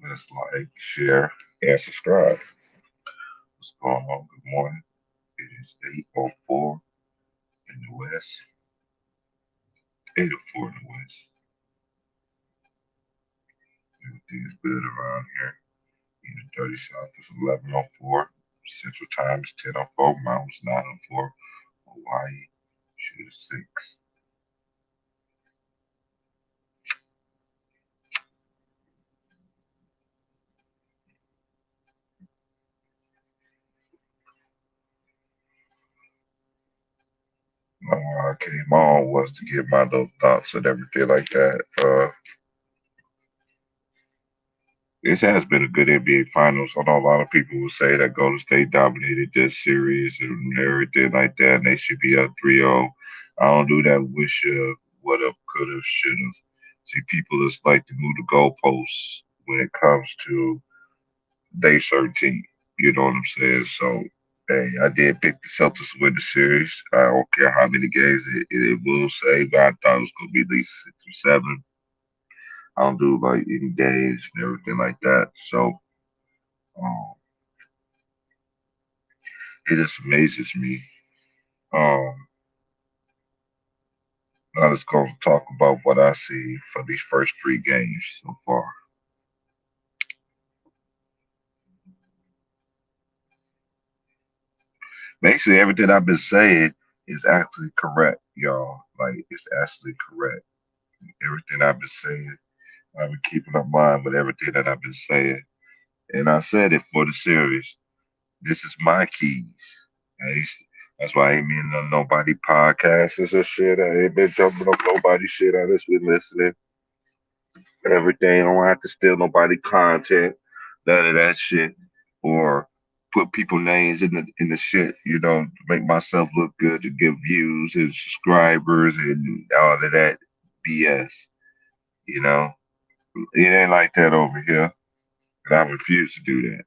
Let's like, share, and subscribe. What's going on? Good morning. It is 8:04 in the West. 8:04 in the West. Everything is good around here. In the dirty South, it's 11:04. Central Time is 10:04. Mountain's 9:04. Hawaii, shoot is 6. Why I came on was to give my little thoughts and everything like that. This has been a good NBA Finals. I know a lot of people will say that Golden State dominated this series and everything like that, and they should be up 3-0. I don't do that wish of, would have, could have, should have. See, people just like to move the goalposts when it comes to they certain team. You know what I'm saying? So, hey, I did pick the Celtics to win the series. I don't care how many games it will say, but I thought it was going to be at least 6 or 7. I don't do like any games and everything like that. So, um, it just amazes me. Um, now let's go talk about what I see for these first 3 games so far. Basically, everything I've been saying is actually correct, y'all. Like, it's actually correct. Everything I've been saying, I've been keeping up line with everything that I've been saying. And I said it for the series. This is my keys. That's why I ain't been on nobody podcasts or shit. I ain't been jumping on nobody shit. I just been listening everything. I don't have to steal nobody content, none of that shit, or put people names in the shit. To make myself look good to get views and subscribers and all of that BS. You know, it ain't like that over here, and I refuse to do that.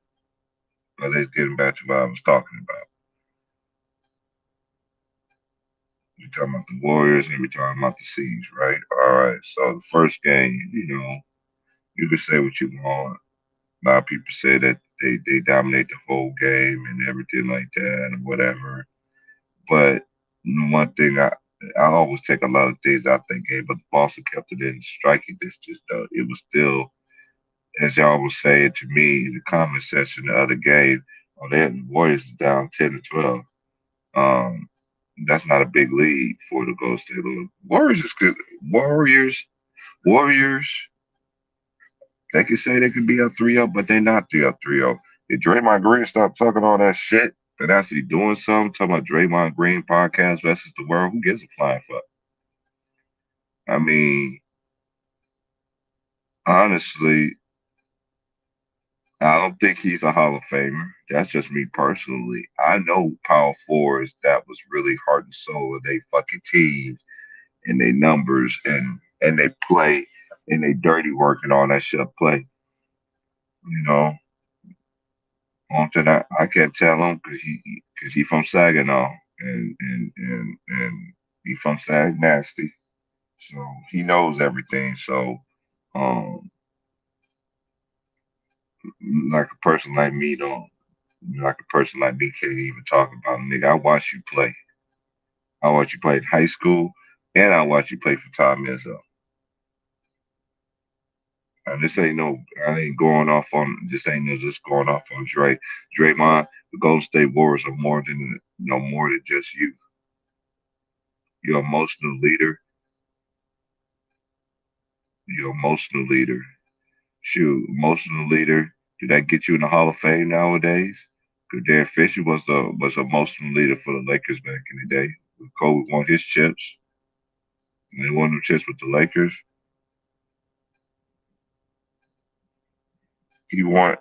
But let's get back to what I was talking about. We're talking about the Warriors and we're talking about the Seas, right? All right. So the first game, you can say what you want. A lot of people say that they dominate the whole game and everything like that and whatever. But one thing I always take a lot of things out that game, but Boston kept it in striking distance though. It was still, as y'all was saying to me in the comment section the other game, oh the Warriors is down 10 to 12. Um that's not a big lead for the Golden State Warriors is good. Warriors, they can say they could be up 3-0, but they not 3-0. Did Draymond Green stop talking all that shit and actually doing something? Talking about Draymond Green podcast versus the world. Who gives a flying fuck? I mean, honestly, I don't think he's a Hall of Famer. That's just me personally. I know power forwards that was really heart and soul of they fucking teams and they numbers and they play and they dirty work and all that shit play. You know, on to that I can't tell him because he from Saginaw and he from Sag Nasty, so he knows everything. So um, like a person like me don't like a person like me can't even talk about him, nigga. I watch you play. I watch you play in high school, and I watch you play for Tom Izzo. And this ain't no, I ain't going off on this ain't no just going off on Draymond. The Golden State Warriors are more than more than just you. You're emotional leader. You're emotional leader. Shoot, emotional leader. Did that get you in the Hall of Fame nowadays? Because Derek Fisher was a emotional leader for the Lakers back in the day. Kobe won his chips, and they won them chips with the Lakers. He won.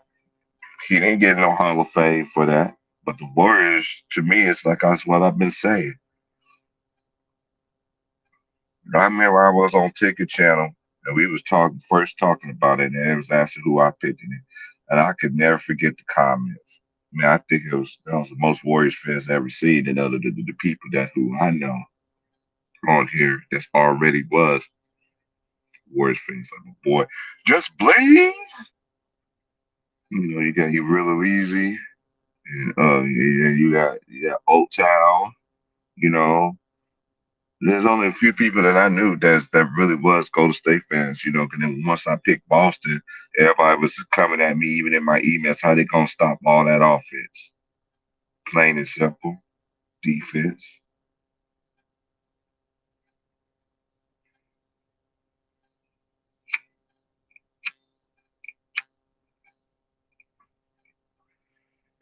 He didn't get no Hall of Fame for that. But the Warriors, to me, it's like that's what I've been saying. I remember I was on Ticket Channel and we was talking about it, and it was asking who I picked in it, and I could never forget the comments. I mean, I think that was the most Warriors fans I ever seen, and other than the people that who I know on here that's already was Warriors fans. Like, my boy, just Blaze. You got you really easy, and you got Old Town. You know, there's only a few people that I knew that really was Golden State fans. Because then once I picked Boston, everybody was coming at me, even in my emails, how they gonna stop all that offense? Plain and simple, defense.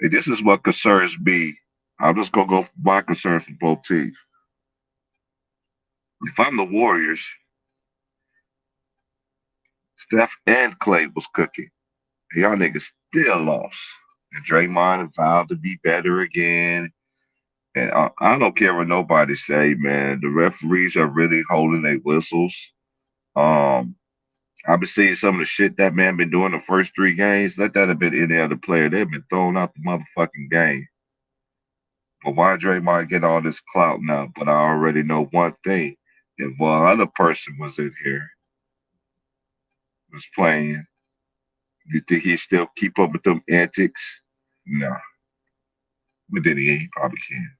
And this is what concerns me. I'm just gonna go my concerns for both teams. If I'm the Warriors, Steph and Clay was cooking. Y'all niggas still lost. And Draymond vowed to be better again. And I don't care what nobody say, man. The referees are really holding their whistles. Um, I've been seeing some of the shit that man been doing the first three games. Let that have been any other player. They've been thrown out the motherfucking game. But why Draymond get all this clout now? But I already know one thing. If one other person was in here, was playing, you think he'd still keep up with them antics? No. But then he probably can.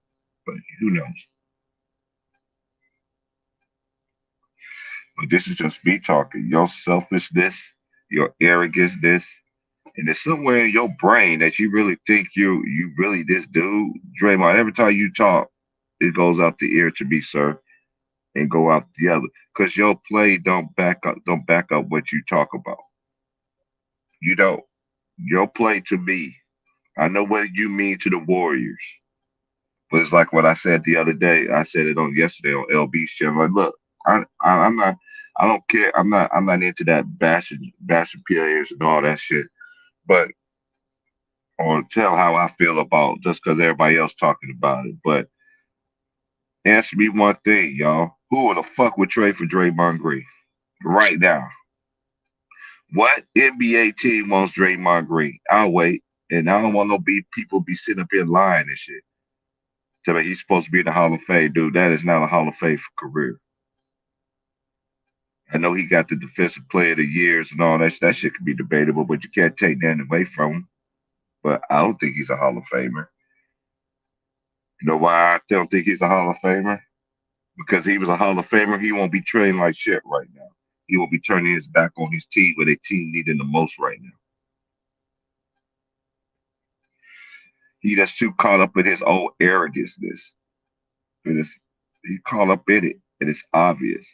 But who knows? But this is just me talking. Your selfishness, your arrogance, and there's somewhere in your brain that you really think you really this dude, Draymond. Every time you talk, it goes out the ear to me, sir, and go out the other. Cause your play don't back up what you talk about. You don't. Your play to me, I know what you mean to the Warriors, but it's like what I said the other day. I said it on yesterday on LB's show. I'm like, look, I'm not. I don't care. I'm not into that bashing players and all that shit. But or tell how I feel about just because everybody else talking about it. But answer me one thing, y'all. Who the fuck would trade for Draymond Green right now? What NBA team wants Draymond Green? I'll wait. And I don't want no people be sitting up here lying and shit. Tell me he's supposed to be in the Hall of Fame, dude. That is not a Hall of Fame career. I know he got the defensive player of the years and all that. That shit could be debatable, but you can't take that away from him. But I don't think he's a Hall of Famer. You know why I don't think he's a Hall of Famer? Because he was a Hall of Famer, he won't be trading like shit right now. He will be turning his back on his team where their team need him the most right now. He just too caught up in his own arrogance. He caught up in it, and it's obvious.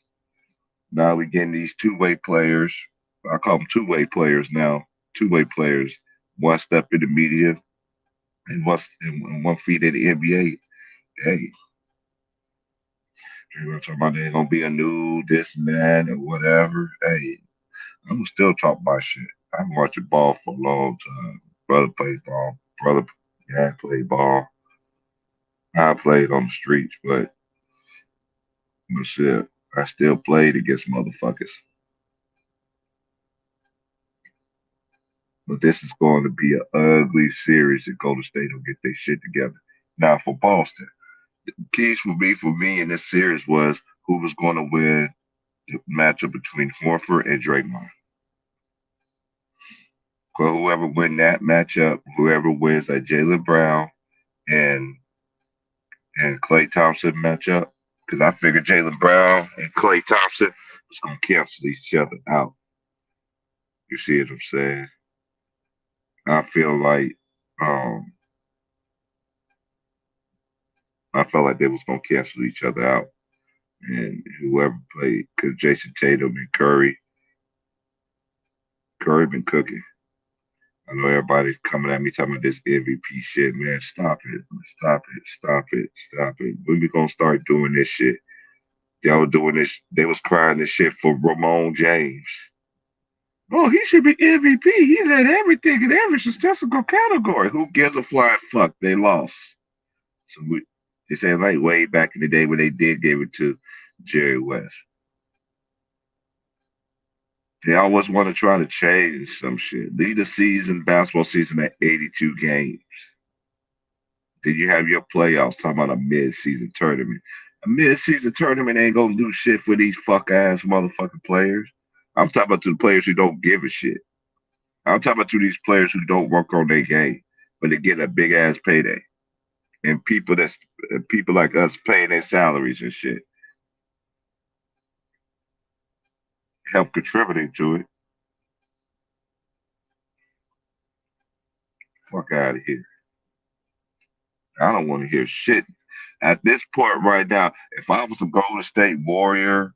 Now we getting these two-way players. I call them two-way players now. Two-way players. One step in the media and one feet in the NBA. Hey, people are talking about there gonna be a new this and that and whatever. Hey, I'm gonna still talk my shit. I've been watching ball for a long time. Brother played ball. Brother, yeah, played ball. I played on the streets, but shit, I still played against motherfuckers. But this is going to be an ugly series if Golden State don't get their shit together. Now for Boston, the keys for me in this series was who was going to win the matchup between Horford and Draymond. Because whoever win that matchup, whoever wins that Jaylen Brown and Klay Thompson matchup, because I figured Jaylen Brown and Klay Thompson was going to cancel each other out. You see what I'm saying? I feel like um I felt like they was going to cancel each other out, and whoever played, because Jason Tatum and Curry been cooking. I know everybody's coming at me talking about this MVP shit, man. Stop it, stop it, stop it, stop it. When we gonna start doing this shit? Y'all were doing this. They was crying this shit for Ramon James. Oh, he should be MVP. He led everything in every statistical category. Who gives a flying fuck? They lost. So they said like way back in the day when they did give it to Jerry West. They always want to try to change some shit. Lead the season, basketball season at 82 games. Then you have your playoffs talking about a mid-season tournament. A mid-season tournament ain't gonna do shit for these fuck ass motherfucking players. I'm talking about to the players who don't give a shit. I'm talking about to these players who don't work on their game, but they get a big ass payday, and people like us paying their salaries and shit help contributing to it. Fuck out of here. I don't want to hear shit. At this point right now, if I was a Golden State Warrior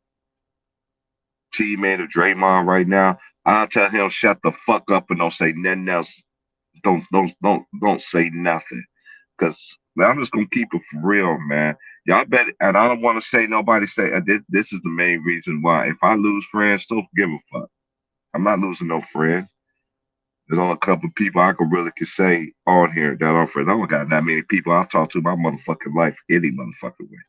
teammate of Draymond right now, I'll tell him shut the fuck up and don't say nothing else. Don't say nothing. Cause man, I'm just gonna keep it for real, man. Y'all bet, and I don't want to say nobody say this is the main reason why. If I lose friends, don't give a fuck. I'm not losing no friends. There's only a couple of people I can say on here that are friends. I don't got that many people I talk to my motherfucking life any motherfucking way.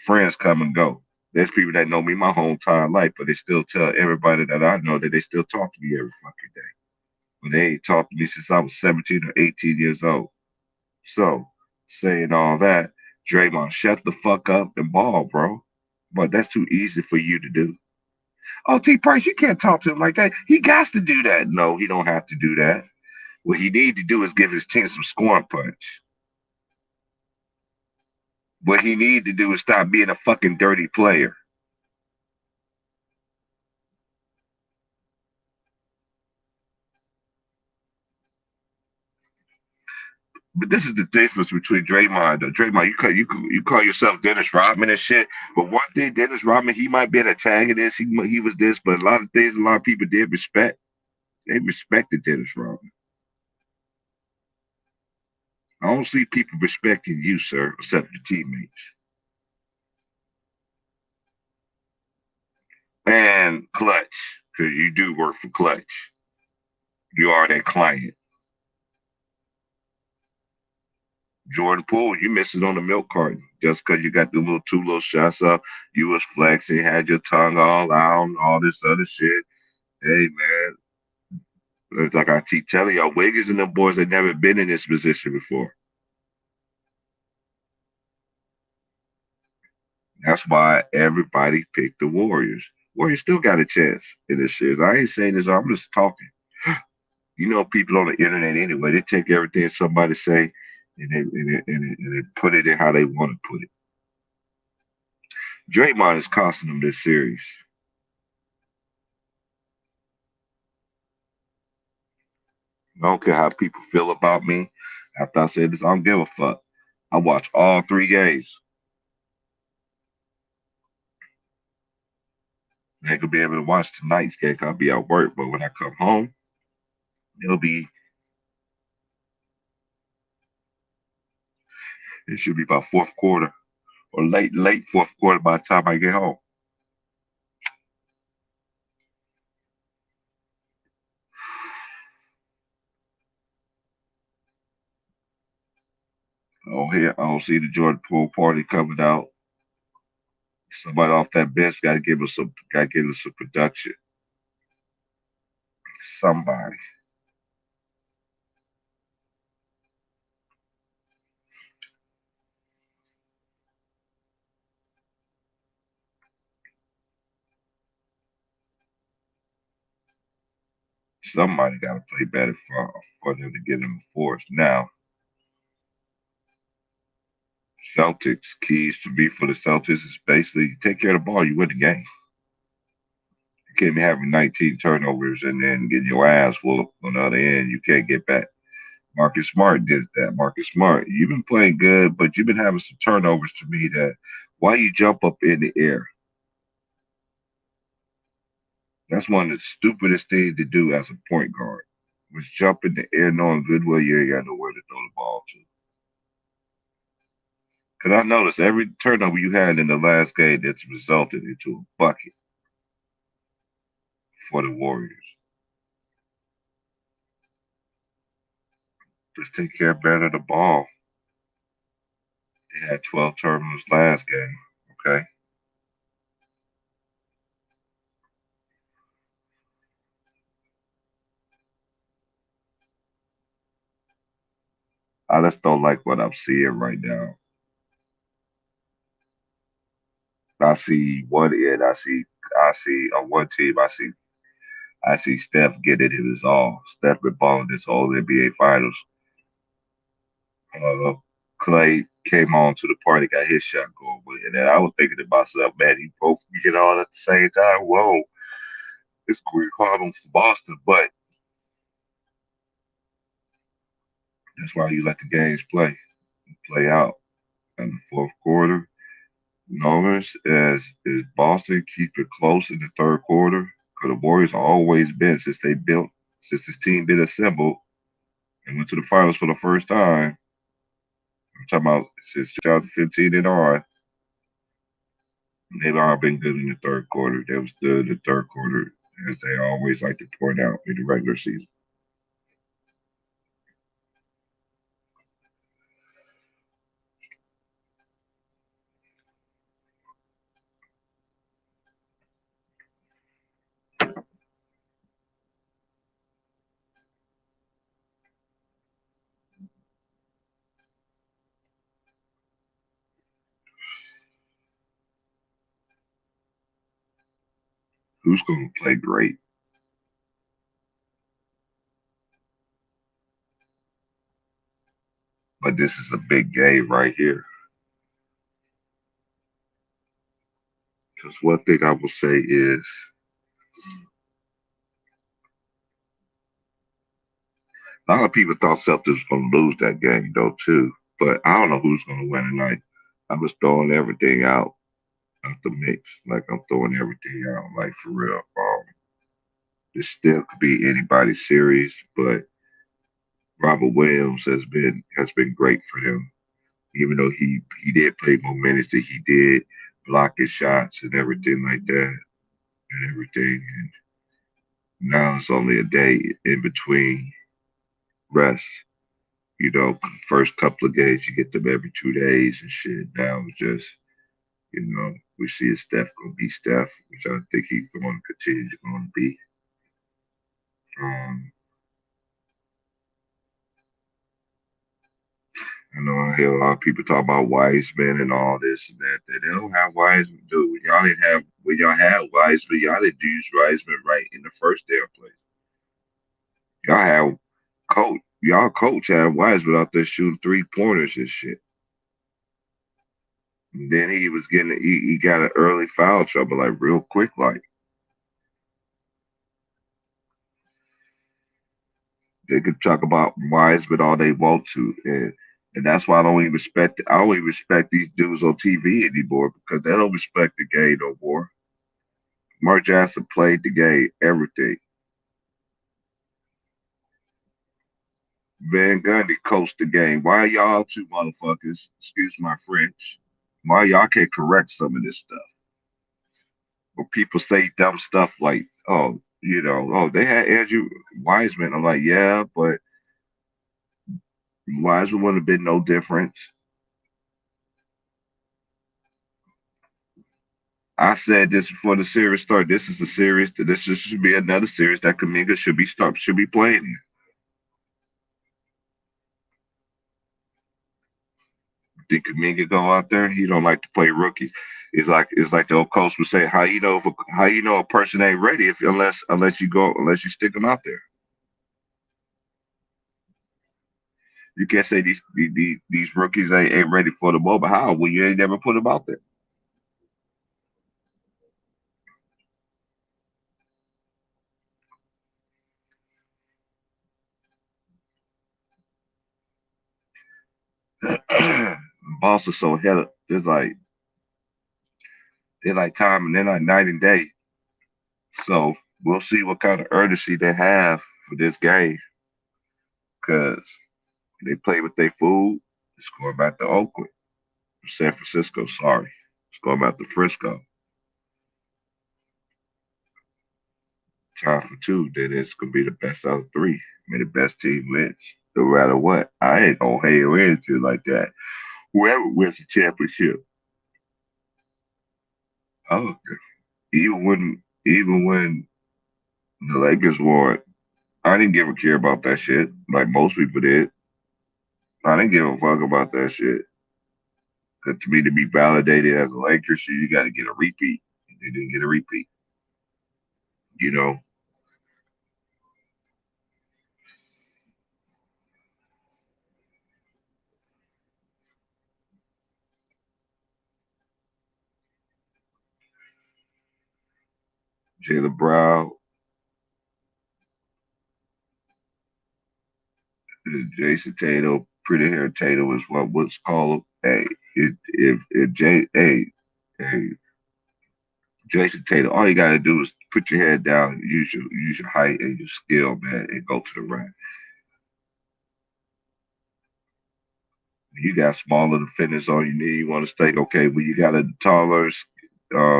Friends come and go. There's people that know me my whole entire life, but they still tell everybody that I know that they still talk to me every fucking day. But they ain't talked to me since I was 17 or 18 years old. So, saying all that, Draymond, shut the fuck up and ball, bro. But that's too easy for you to do. Oh, T Price, you can't talk to him like that. He got to do that. No, he don't have to do that. What he need to do is give his team some scoring punch. What he need to do is stop being a fucking dirty player. But this is the difference between Draymond. Draymond, you call yourself Dennis Rodman and shit. But one thing, Dennis Rodman, he might be an antagonist. He was this, but a lot of things, a lot of people did respect. They respected Dennis Rodman. I don't see people respecting you, sir, except your teammates. And Clutch, because you do work for Clutch. You are that client. Jordan Poole, you missing on the milk carton just because you got the two little shots up. You was flexing, had your tongue all out, and all this other shit. Hey man, it's like I keep telling y'all, Wiggins and them boys had never been in this position before. That's why everybody picked the Warriors. Warriors still got a chance in this series. I ain't saying this, I'm just talking. You know, people on the internet anyway, they take everything somebody say and they put it in how they want to put it. Draymond is costing them this series. I don't care how people feel about me. After I said this, I don't give a fuck. I watch all three games. I ain't gonna be able to watch tonight's game. I'll be at work, but when I come home, it'll be it should be about fourth quarter or late fourth quarter by the time I get home. I don't see the Jordan Poole party coming out. Somebody off that bench got to give us some production. Somebody. Somebody got to play better for them to get them a force. Now, Celtics keys to me for the Celtics is basically take care of the ball, you win the game. You can't be having 19 turnovers and then getting your ass whooped on the other end. You can't get back. Marcus Smart did that. Marcus Smart, you've been playing good, but you've been having some turnovers to me that why you jump up in the air? That's one of the stupidest things to do as a point guard. Was jump in the air knowing good well you ain't got nowhere to throw the ball to. Because I noticed every turnover you had in the last game that's resulted into a bucket for the Warriors. Just take care better of the ball. They had 12 turnovers last game. Okay. I just don't like what I'm seeing right now. I see one end, I see on one team, I see I see Steph get it in his all. Steph been balling this whole NBA Finals. Uh, Clay came on to the party, got his shot going with it. And I was thinking to myself, man, he both get on at the same time. Whoa, it's Greg Harden from Boston, but that's why you let the games play out in the fourth quarter. Long as Boston keep it close in the third quarter, because the Warriors have always been since this team been assembled and went to the finals for the first time. I'm talking about since 2015 and on. They've all been good in the third quarter. They was good in the third quarter, as they always like to point out in the regular season. Who's going to play great? But this is a big game right here. Because one thing I will say is a lot of people thought Celtics was going to lose that game, though, too. But I don't know who's going to win tonight. I'm just throwing everything out the mix. Like I'm throwing everything out, like for real. This still could be anybody's series, but Robert Williams has been great for them. Even though he did play more minutes than he did, blocking shots and everything like that and everything. And now it's only a day in between rest. First couple of games you get them every 2 days and shit. Now it's just we see if Steph gonna be Steph, which I think he's going to continue going to be. Um, I know I hear a lot of people talk about Wiseman and all this and that. They don't have Wiseman, dude. When y'all had Wiseman, y'all didn't use Wiseman right in the first damn place. Y'all have y'all coach had Wiseman out there shooting 3 pointers and shit. And then he got an early foul trouble like real quick like. They could talk about Wiseman all they want to, and that's why I don't even respect these dudes on TV anymore because they don't respect the game no more. Mark Jackson played the game, everything. Van Gundy coached the game. Why y'all two motherfuckers, excuse my French, why y'all can't correct some of this stuff? When people say dumb stuff like, oh, they had Andrew Wiseman. I'm like, yeah, but Wiseman wouldn't have been no different. I said this before the series started. This is a series. Should be another series that Kaminga should be playing in. Did Kaminga go out there? He don't like to play rookies. It's like the old coach would say, how you know a person ain't ready if unless you stick them out there. You can't say these rookies ain't ready for the moment. How? Well, you ain't never put them out there. Boss is so hell. It's like they're like time and they're like night and day. So we'll see what kind of urgency they have for this game because they play with their food. It's going back to Oakland, San Francisco. Sorry, it's going back to Frisco. Time for two. Then it's gonna be the best out of three. I mean, the best team wins, no matter what. I ain't gonna hail into like that. Whoever wins the championship. Oh, even when the Lakers won, I didn't give a care about that shit like most people did. I didn't give a fuck about that shit. Because to me, to be validated as a Lakers, you got to get a repeat. They didn't get a repeat, you know. Jaylen Brown, Jason Tatum, Pretty Hair Tatum is what's called. Hey, if hey, Jason Tatum, all you gotta do is put your head down, use your height and your skill, man, and go to the rack. You got smaller defenders on your knee. You want to stay okay, but you got a taller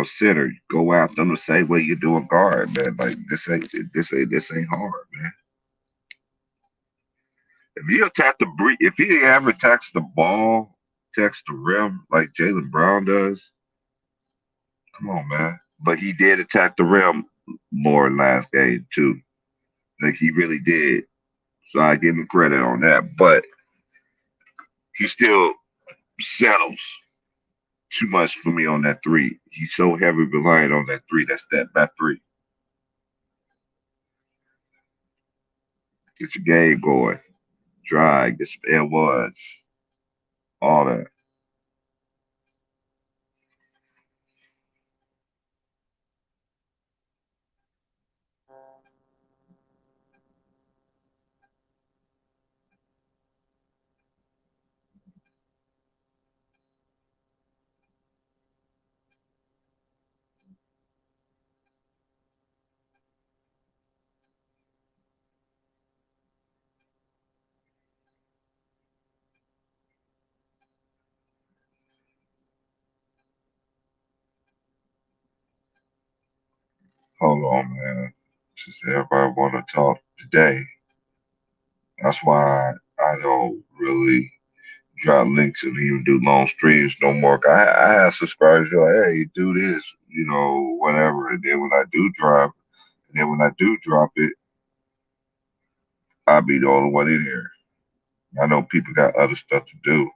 center. Go after them the same way you do a guard, man. Like this ain't hard, man. If he ever attacks the ball, attacks the rim like Jaylen Brown does, come on, man. But he did attack the rim more last game too. Like he really did. So I give him credit on that. But he still settles too much for me on that three. He's so heavy reliant on that three. That's that three. Get your game going. Drive, get some air ones, all that. Hold on, man. Since everybody want to talk today, that's why I don't really drop links and even do long streams no more. I have subscribers who are like, hey, do this, whatever. And then when I do drop it, I'll be the only one in here. I know people got other stuff to do.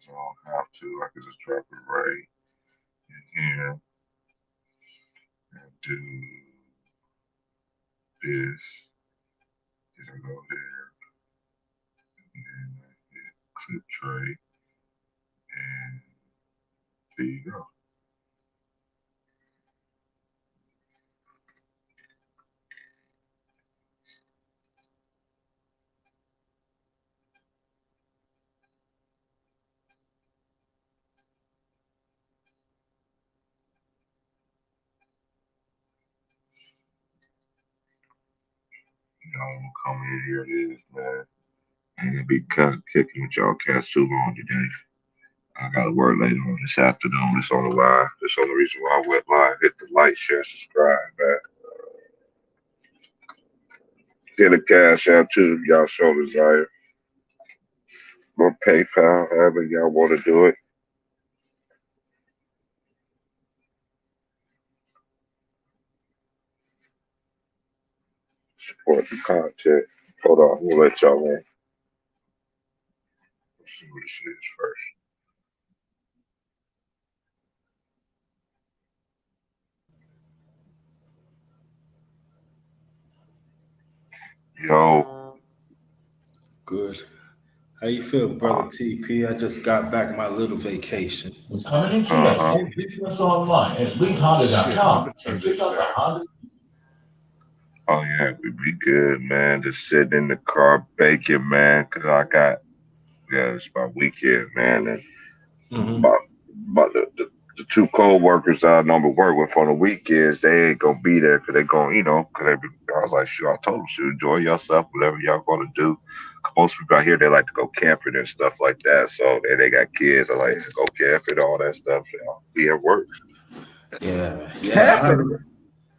So I don't have to. I can just drop it right in here and do this. Then I go there and then I hit clip tray and there you go. Come in here it is, man. I ain't gonna be kicking with y'all cats too long today. I gotta work later on this afternoon. That's on why. That's the only reason why I went live. Hit the like, share, subscribe, man. Get a cash out too if y'all show desire. Or PayPal, however y'all want to do it. Support the content. Hold on, we'll let y'all in. Let's see what this is first. Yo. Good. How you feel, brother TP? I just got back my little vacation. Coming in CST, visit us online at leadhonda.com and pick up a Honda. Oh yeah, we be good, man. Just sitting in the car baking, man. Cause it's my weekend, man, and my, the two co-workers I normally work with on the weekends, they ain't gonna be there because they going, I was like, sure, I told them, shoot, enjoy yourself, whatever y'all gonna do. Most people out here, they like to go camping and stuff like that. So they got kids, I like to go camping, all that stuff. I'll be at work. Yeah.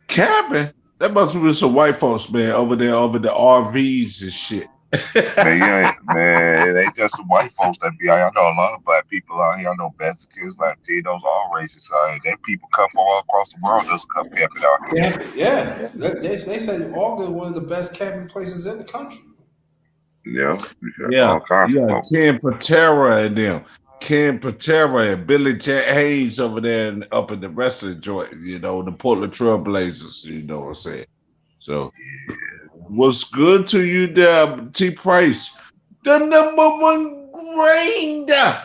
Camping? That must be some white folks, man, over there, over the RVs and shit. Man, it ain't just the white folks that be out here. I know a lot of black people out here. I know Mexicans, Latinos, all races out here. They people come from all across the world just come camping out here. Yeah. They say Ogden one of the best camping places in the country. Yeah, we got Yeah, all kinds of yeah, folks. Ken Patera and them. Ken Patera and Billy Hayes over there and up in the wrestling joint, the Portland Trailblazers, you know what I'm saying? So, what's good to you there, T Price? The number one grinder.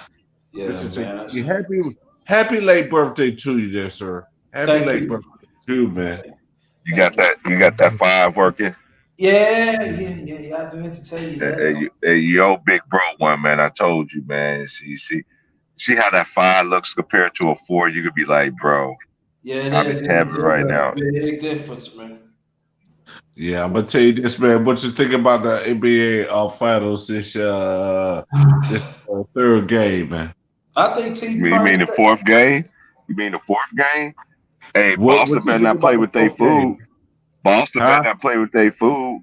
Yeah, Mr. T, man. happy late birthday to you there, sir. Happy Thank late you. birthday to you, man. You got Thank you. that? You got that 5 working? Yeah. I do have to tell you that. Hey, yo, big bro one, man. I told you, man. See how that 5 looks compared to a 4. You could be like, bro, Yeah, it I'm is. in heaven There's right a now. big difference, man. Yeah, I'm gonna tell you this, man. What you think about the NBA finals this third game, man? I think T You Price. mean the 4th game? You mean the 4th game? Hey, What Boston you better think not about play the with their fourth game? food. Boston Huh? better not play with their food.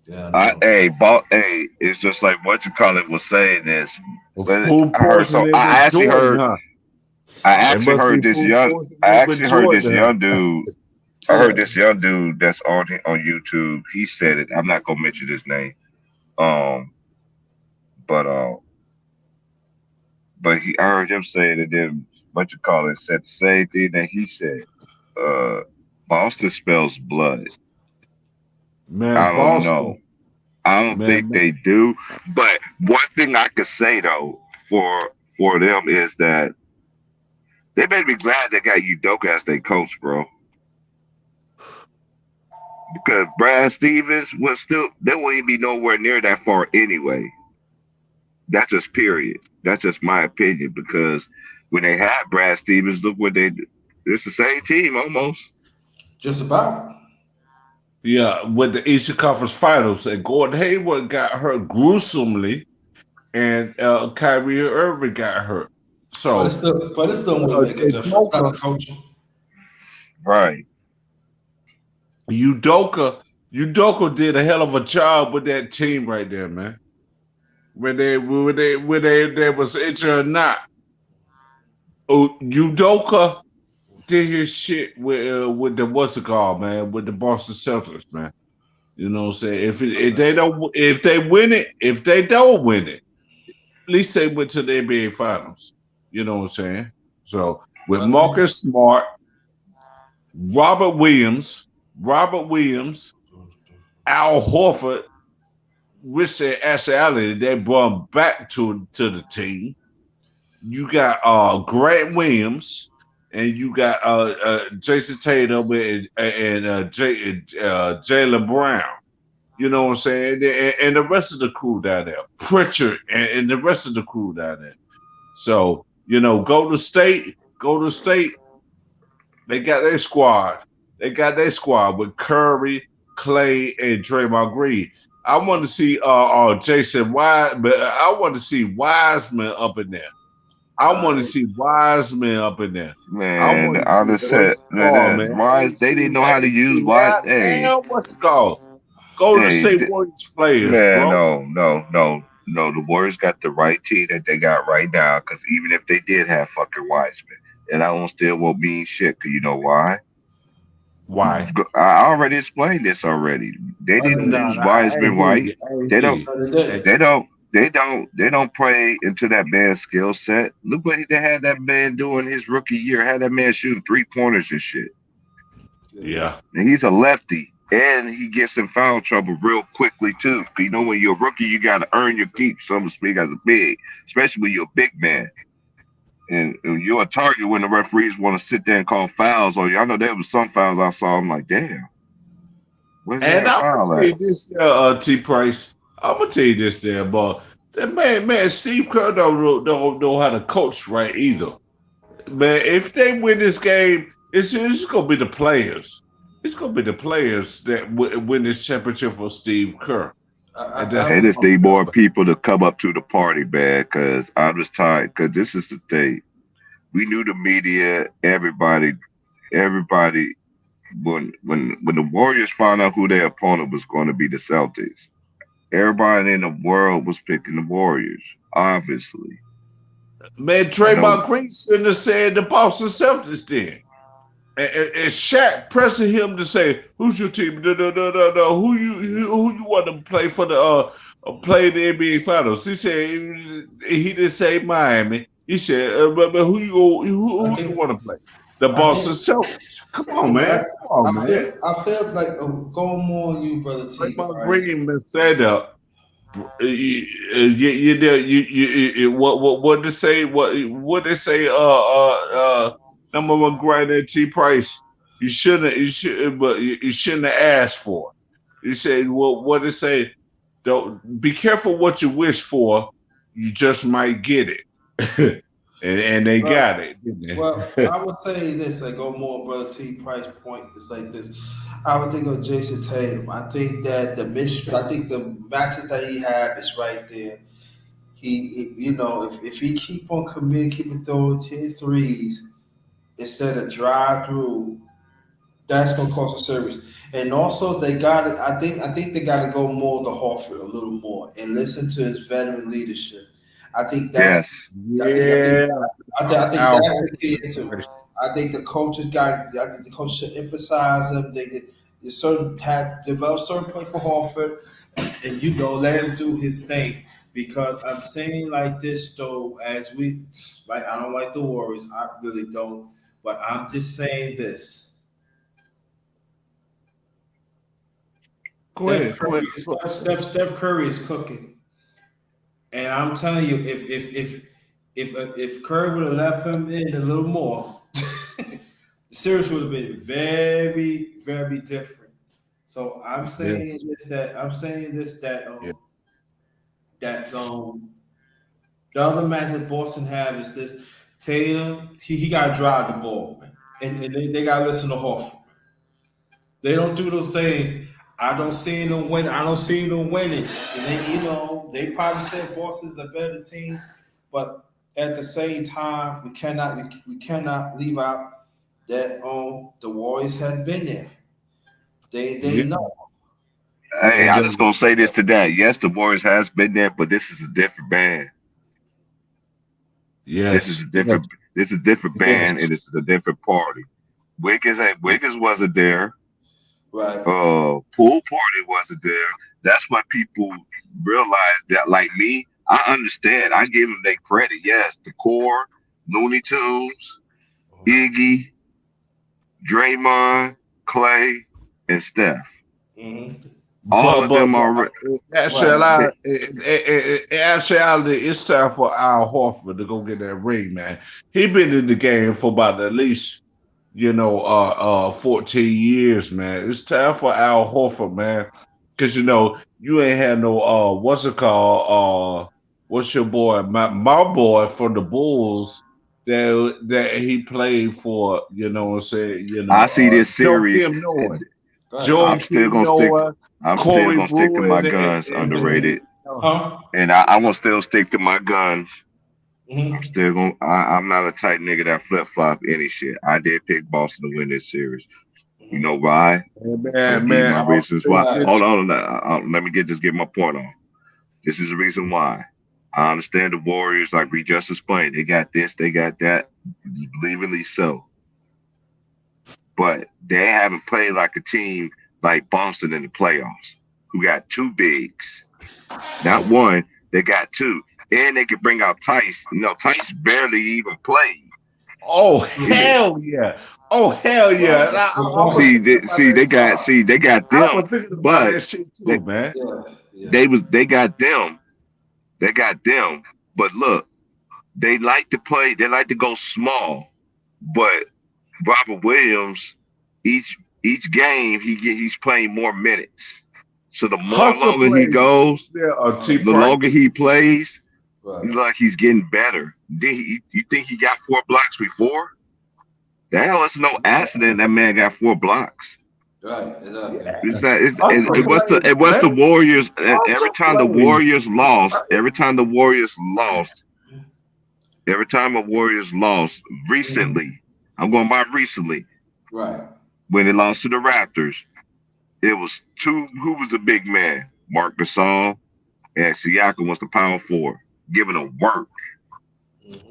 Yeah, I know. Hey, it's just like what you call it was saying is. But Food I heard so. poisoning with Jordan, huh? I It actually must be heard this food young. I poisoning with actually heard this Jordan, huh? young dude. I heard this young dude that's on YouTube. He said it. I'm not gonna mention his name. Um, but I heard him say it, and then what you call it said the same thing that he said. Uh, Boston spells blood. I Man, don't know. Boston, I don't think man. they do. But one thing I could say though for them is that they better be glad they got Udoka as their coach, bro. Because Brad Stevens they won't even be nowhere near that far anyway. That's just period. That's just my opinion. Because when they had Brad Stevens, look what they did. It's the same team almost. Just about. Yeah, with the Eastern Conference Finals, and Gordon Hayward got hurt gruesomely, and Kyrie Irving got hurt. So, But it still wouldn't make a difference. Not the coaching. Right. Udoka did a hell of a job with that team right there, man. When they was injured or not, Udoka did his shit with the what's it called, man, with the Boston Celtics, man. You know what I'm saying? If they don't win it, at least they went to the NBA Finals. You know what I'm saying? So with Marcus Smart, Robert Williams, Al Horford, Rich and Ashley Allen, they brought him back to the team. You got Grant Williams, and you got Jason Tatum and Jaylen Brown. You know what I'm saying? And the rest of the crew down there, Pritchard, and the rest of the crew down there. So go to state. They got their squad. With Curry, Clay, and Draymond Green. I want to see Jason Wise, but I want to see Wiseman up in there. Man, I just said Wise. They didn't know how to use Wise. Hey, What's it called? Golden State Warriors players, man, bro. no. The Warriors got the right team that they got right now. Because even if they did have fucking Wiseman, and I won't mean shit. Cause you know why? Why? I already explained this already. They didn't use Wiseman right. They don't play into that man's skill set. Look what they had that man doing his rookie year. Had that man shooting 3-pointers and shit. Yeah. And he's a lefty. And he gets in foul trouble real quickly too. Cause when you're a rookie, you gotta earn your keep, so to speak, as a big, especially when you're a big man. And you're a target when the referees want to sit there and call fouls on you. I know there was some fouls I saw. I'm like, damn. Where's And that I'm gonna foul tell you at? this, T Price. I'm gonna tell you this, there, but that man, Steve Kerr don't know how to coach right either. Man, if they win this game, it's gonna be the players. It's gonna be the players that win this championship for Steve Kerr. They just need more people to come up to the party, man, because I'm just tired. Because this is the thing. We knew the media, everybody, when the Warriors found out who their opponent was going to be, the Celtics, everybody in the world was picking the Warriors, obviously. Man, Draymond Green shouldn't have said the Boston Celtics then. And Shaq pressing him to say, "Who's your team? No. Who you want to play for the played the NBA Finals. He said he didn't say Miami. He said, but who you want to play? The I think, Boston Celtics. Come on, but man. Come on, man. I feel like going more on you, brother T. Draymond Price. Green said up. What they say? What they say? Number one grinder T Price. You shouldn't, but you shouldn't have asked for. You said, well, what they say? Don't be careful what you wish for. You just might get it, and they Right. got it. Didn't they? Well, I would say this, like go more brother T Price point is like this. I would think of Jason Tatum. I think that I think the matches that he had is right there. You know, if he keep on committing, keeping throwing 10 threes instead of drive through, that's gonna cost a service. And also they got it. I think they got to go more to Horford a little more and listen to his veteran leadership. I think that's Yes. Yeah. I think Al that's the key too. Horford. I think the coaches got. I think the coach should emphasize them. They certain had developed certain play for Horford, and you know let him do his thing. Because I'm saying like this though, as we like, I don't like the Warriors. I really don't. But I'm just saying this. Go ahead. Go ahead. Steph Curry is cooking, and I'm telling you, if Curry would have left him in a little more, the series would have been very, very different. So Yes. I'm saying this Yeah. that the other match that Boston have is this Tatum. He got to drive the ball, man, and they got to listen to Horford. They don't do those things. I don't see them win. I don't see them winning. And then, you know, they probably said Boston's the better team, but at the same time, we cannot leave out that the Warriors had been there. They Yeah. know. Hey, And I just gonna say this to that. Yes, the Warriors has been there, but this is a different band. This is yes. a different. This is a different band, Yes. and this is a different party. Wiggins wasn't there. Right. Pool party wasn't there. That's why people realize that. Like me, I understand. I give them their credit. Yes, the core, Looney Tunes, Iggy, Draymond, Clay, and Steph. Mm-hmm. All of But them are. actually, it's time for Al Horford to go get that ring, man. He been in the game for about at least 14 years, man. It's time for Al Horford, man. Cause you ain't had no what's it called? What's your boy? My boy from the Bulls that he played for, what I'm saying, I see this series. Joakim Noah. Right. I'm still Joakim gonna stick. Noah. I'm still Corey gonna stick to Brewer my guns. Underrated, Huh? and I'm gonna still stick to my guns. Mm-hmm. I'm still gonna. I'm not a type nigga that flip flop any shit. I did pick Boston to win this series. You know why? I'm gonna give you my Man, I'll reasons tell why. you this. Hold on, let me get my point on. This is the reason why. I understand the Warriors, like we just explained. They got this, they got that, believingly so. But they haven't played like a team like Boston in the playoffs, who got two bigs. Not one, they got two. And they could bring out Tice. Tice barely even played. Oh hell yeah! Oh hell yeah! And I was thinking about that shit. They got I them, was thinking about but that shit they, too, man. Yeah. they got them. They got them. But look, they like to play, they like to go small. But Robert Williams, each game he's playing more minutes. So the more Hunter longer he plays goes, there or T the Price. longer he plays, Right. like he's getting better. You think he got 4 blocks before? The hell, it's no accident that man got 4 blocks. Right. Exactly. Yeah. It's not, Hunter it plays, was the man. Warriors. Every Hunter time the plays. Warriors lost, every time the Warriors lost, recently, I'm going by recently, Right. when they lost to the Raptors, it was who was the big man? Mark Gasol and Siakam was the power forward, giving them work.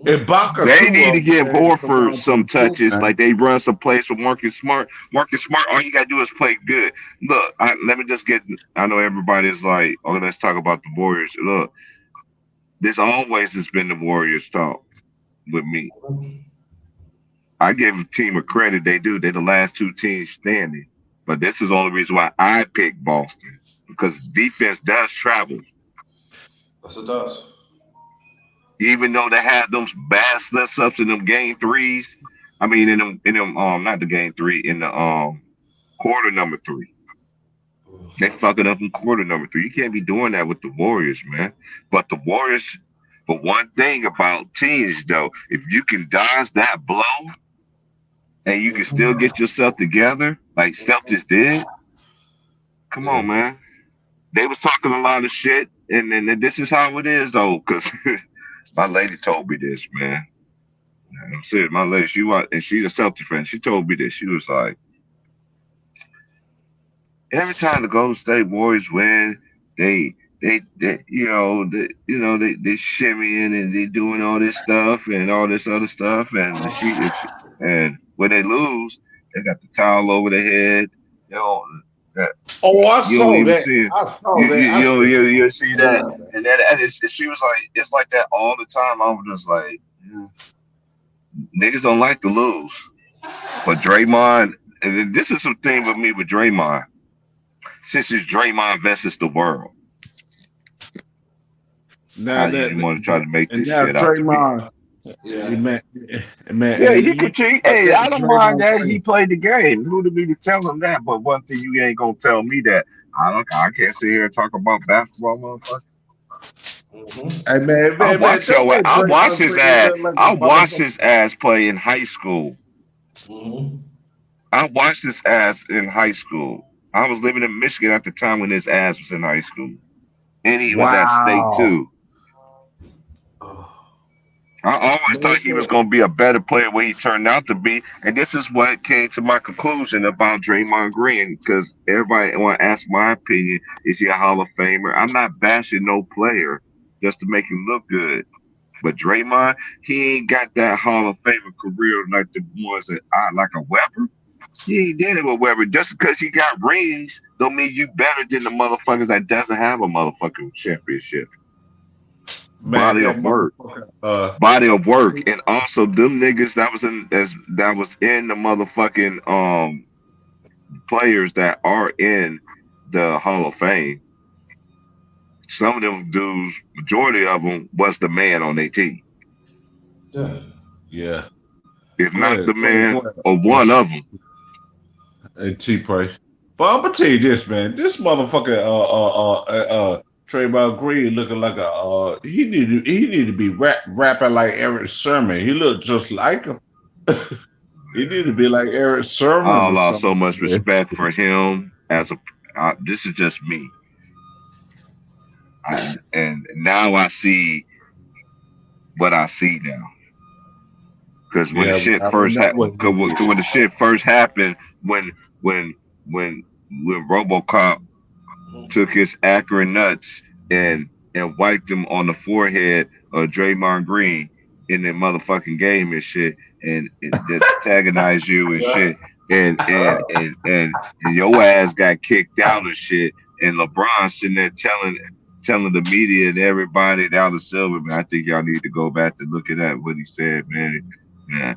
Ibaka They too. need to give Horford some Toronto too, touches, man. like they run some plays for Marcus Smart. Marcus Smart, all you gotta do is play good. Look, let me just get. I know everybody's like, "Oh, let's talk about the Warriors." Look, this always has been the Warriors talk with me. I give a team a credit they do. They're the last two teams standing, but this is the only reason why I picked Boston because defense does travel. Yes, it does. Even though they had them bad slips ups in them game threes. I mean, in them not the game three in the quarter number three. They fucking up in quarter number three. You can't be doing that with the Warriors, man. But the Warriors, but one thing about teams though, if you can dodge that blow and you can still get yourself together, like Celtics did, come on, man. They was talking a lot of shit, and this is how it is though, because my lady told me this, man. I'm serious. My lady, she was, and she's a Celtics fan. She told me this. She was like, every time the Golden State Warriors win, they shimmying and they doing all this stuff and all this other stuff, and when they lose, they got the towel over their head. You know, that Oh, I you don't saw even that. see it. I saw You that. you I you said, you see that, and she was like, it's like that all the time. I was just like, yeah. Niggas don't like to lose, but Draymond, and then this is some thing with me with Draymond. Since it's Draymond versus the world, now how do that you want to try to make and this now shit out to be? Draymond, Yeah. man, man, Yeah, and he you could cheat. like Hey, that I don't mind Draymond that he Green. played the game. Who to be to tell him that? But one thing you ain't gonna tell me that I can't sit here and talk about basketball, motherfucker. Mm-hmm. Hey I man, watched don't your let I watched Draymond his Green ass. look like a I watched motherfucker. his ass play in high school. Mm-hmm. I watched his ass in high school. I was living in Michigan at the time when his ass was in high school, and he was at state Wow, too. I always thought he was man, going to be a better player than he turned out to be, and this is what came to my conclusion about Draymond Green. Because everybody want to ask my opinion: is he a Hall of Famer? I'm not bashing no player just to make him look good, but Draymond, he ain't got that Hall of Famer career like the ones that I like a Weber. He ain't did it with Weber. Just because he got rings, don't mean you better than the motherfuckers that doesn't have a motherfucking championship. man, Body that of work. motherfucker. Body of work, and also them niggas that was in the motherfucking players that are in the Hall of Fame. Some of them dudes, majority of them, was the man on their team, Yeah. Yeah, if go not the ahead, go ahead, man go ahead. or one of them. A cheap price. But I'm gonna tell you this, man. This motherfucker, Draymond Green, looking like a he need to be rapping like Eric Sermon. He look just like him. He need to be like Eric Sermon I or lost so something. much Man. respect for him as a. This is just me, and now I see what I see now. Because when the Yeah, we shit already first know happened, what he did. when the shit first happened, when when when when RoboCop took his acrid nuts and wiped him on the forehead of Draymond Green in the motherfucking game and shit, and it antagonized you and shit, and your ass got kicked out and shit, and LeBron sitting there telling the media and everybody down the silver, man, I think y'all need to go back and look at that what he said, man. Man,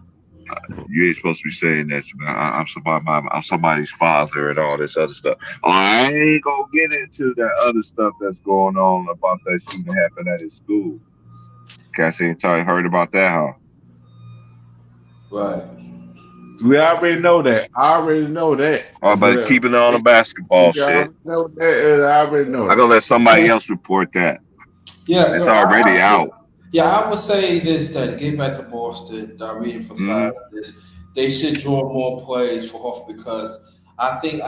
you ain't supposed to be saying that. Man. I'm somebody's father and all this other stuff. I ain't gonna get into that other stuff that's going on about that shooting that happened at his school. Cassie ain't heard about that, huh? Right. We already know that. I already know that. Oh, But but keeping it on the basketball we already shit, know that, and I already know I'm that. gonna let somebody else report that. Yeah. It's already out. Yeah, I would say this that get back to Boston. I Mm-hmm. reemphasize this. They should draw more plays for Hoff because I think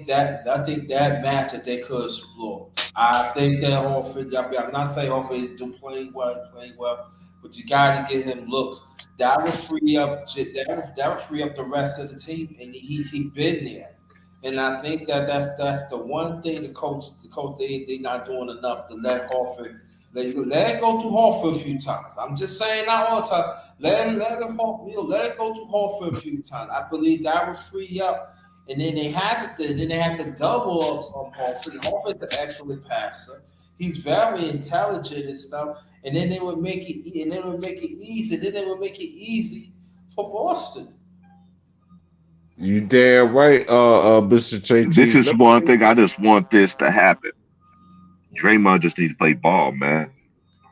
that match that they could explore. I think that Horford. I'm not saying Horford is doing playing well, but you got to get him looks. That would free up the rest of the team, and he been there. And I think that that's the one thing the coach they not doing enough to let Horford let it go too hard for a few times. I'm just saying not all the time. Let it go too hard for a few times. I believe that would free up. And then they had to double up on Horford. Horford's an excellent passer. He's very intelligent and stuff. And then they would make it and then would make it easy. Then they would make it easy for Boston. You damn right, Mr. This JT. is one thing. I just want this to happen. Draymond just need to play ball, man.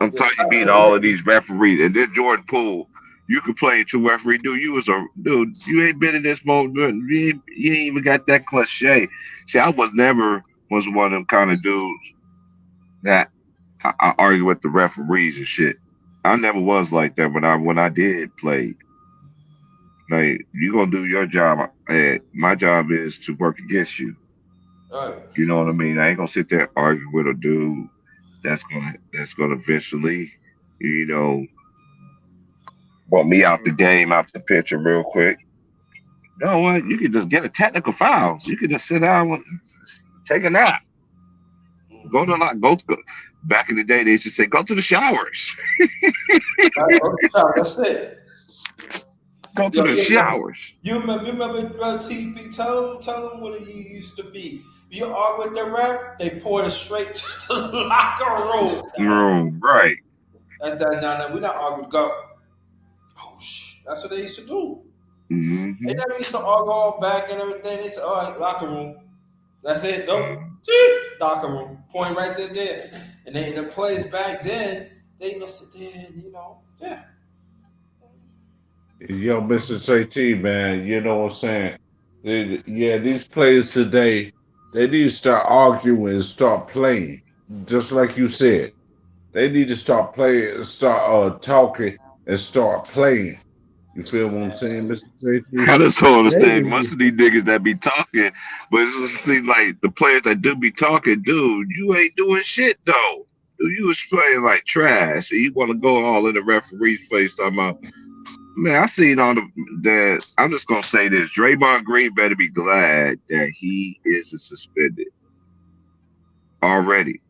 I'm Yes, telling you, beat all of these referees, and then Jordan Poole. You complain to referee, dude. You was a dude. You ain't been in this moment. You ain't even got that cliche. See, I was never was one of them kind of dudes that I argue with the referees and shit. I never was like that when I did play. Like you gonna do your job. My job is to work against you. all right. You know what I mean? I ain't gonna sit there and argue with a dude that's gonna eventually, you know, want me out the game, out the picture real quick. You know what? You can just get a technical foul. You can just sit down and take a nap. Go to like go to back in the day they used to say go to the showers. That's it. Go to Yo, the showers. you remember Brother TP? Tell them what you used to be. You are with the rep, they poured it straight to the locker room. Right. That's that. No, we're not arguing. Go. Oh, that's what they used to do. They Hmm. never used to argue all back and everything. They said, all right, locker room. That's it. Nope. Locker room. Point right there. And then the plays back then, they must have did, yeah. Yo, Mr. JT, man, you know what I'm saying? Yeah, these players today, they need to start arguing and start playing. Just like you said. They need to start playing, start talking and start playing. You feel what I'm saying, Mr. JT? I just don't They understand need most of these niggas that be talking, but it just seems like the players that do be talking, dude, you ain't doing shit though. Dude, you was playing like trash, and you want to go all in the referee's face talking about, man, I seen all the that. I'm just gonna say this: Draymond Green better be glad that he isn't suspended already.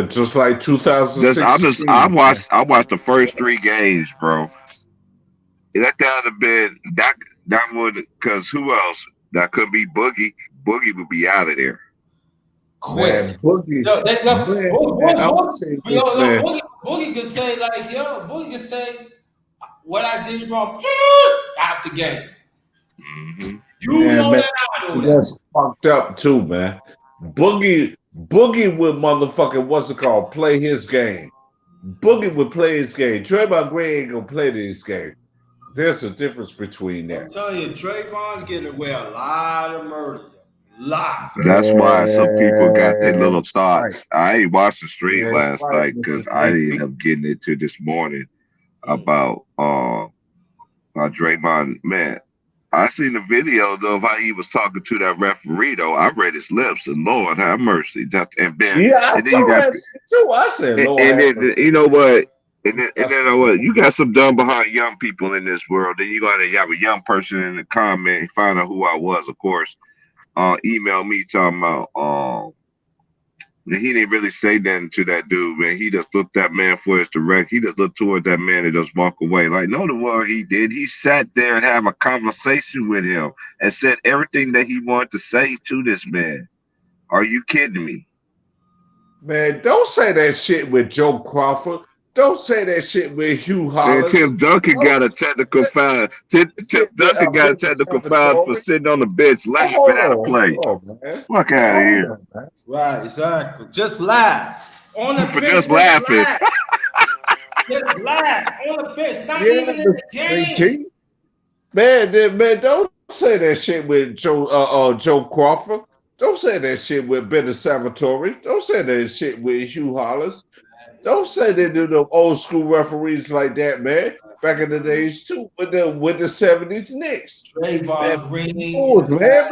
just like I 2016. watched the first three games, bro. That would have been that would because who else that could be Boogie? Boogie would be out of there. Quick. Man, Boogie, Yo, man, I'm gonna say this, man. Boogie can say like, Boogie can say what I did wrong out the game. Hmm. You know Man, that I know that. that's fucked up too, man. Boogie would motherfucking what's it called? Play his game. Boogie would play his game. Draymond Green ain't gonna play this game. There's a difference between I'm that. telling you, Trayvon's getting away a lot of murder. Lot. That's why some people got their little That's right. thoughts. I ain't watched the stream That's last right, night Mr. because I ended JT. up getting into this morning Mm. about Draymond. Man, I seen the video though of how he was talking to that referee though. I read his lips and Lord have mercy. And then Yeah, I and then you saw got that shit too. I said, Lord and have then mercy. you know what? And That's then what? You got some dumb behind young people in this world. Then you gotta have a young person in the comment find out who I was, of course. Email me talking about and he didn't really say nothing to that dude, man. He just looked that man for his direct. He just looked toward that man and just walk away. Like, no, the what he did. He sat there and have a conversation with him and said everything that he wanted to say to this man. Are you kidding me? Man, don't say that shit with Joe Crawford. Don't say that shit with Hugh And Hollis. Tim Duncan Don't got a technical foul. Tim Duncan got a Ben technical foul for Salvatore. sitting on the bench laughing at a play. Hold on, man. Fuck out of Hold here. on, man. Right, exactly. Just laugh. On the For bench, just just laughing. laugh. Just laugh. On the bench. Not Yeah, even in Mr. the game. JT. Man, don't say that shit with Joe Crawford. Don't say that shit with Ben Salvatore. Don't say that shit with Hugh Hollis. Don't say they do the old school referees like that, man. Back in the days too, with the '70s Knicks. Man, Trayvon Green fools, man.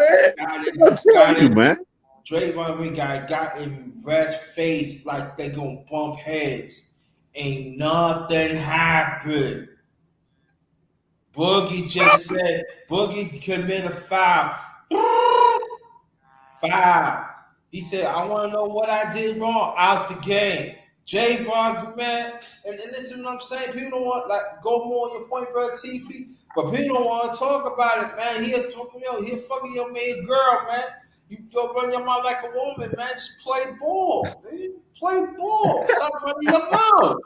I'm telling you, man. Trayvon Green got in ref's face like they gonna bump heads. Ain't nothing happened. Boogie just said Boogie committed a foul. Foul. He said, I want to know what I did wrong out the game. Javon, man, and listen what I'm saying. People don't want like go more on your point, bro, TP. But people don't want to talk about it, man. He'll talk, he'll fucking your main girl, man. You run your mouth like a woman, man. Just play ball, man. Play ball. Stop running your mouth.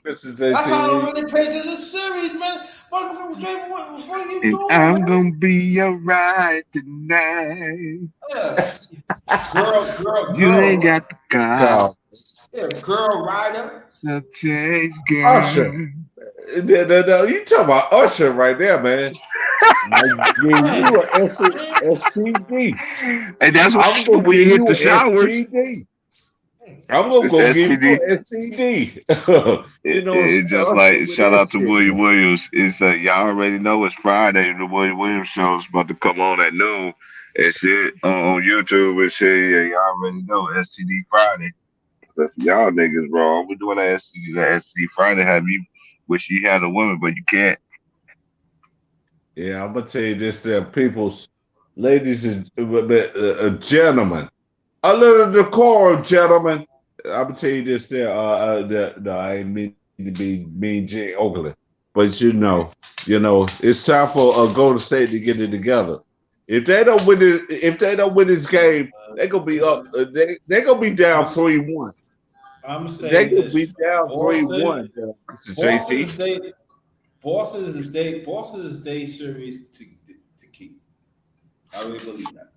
That's how I really pay to the series, man. What are you doing? I'm gonna be your ride tonight. Yeah. Girl. You ain't got the car. Yeah, girl rider. So change, girl. Usher. No, you talking about Usher right there, man. You are STD. And that's what we hit the showers. STD. I'm gonna go give you STD. It's just like shout out to William Williams. It's y'all already know it's Friday. The William Williams show is about to come on at noon and shit on YouTube and shit. Yeah, y'all already know STD Friday. But for y'all niggas, bro, we're doing that STD Friday. Have you wish you had a woman, but you can't. Yeah, I'm gonna tell you this, there, people's, ladies and gentlemen, a little decorum, gentlemen. I'm gonna tell you this, there. I ain't mean to be mean, Jay Oakley, but you know, it's time for Golden State to get it together. If they don't win this game, they're gonna be up. They're gonna be down 3-1. I'm saying they could be down 3-1. Boston is a state series to keep. I really believe that.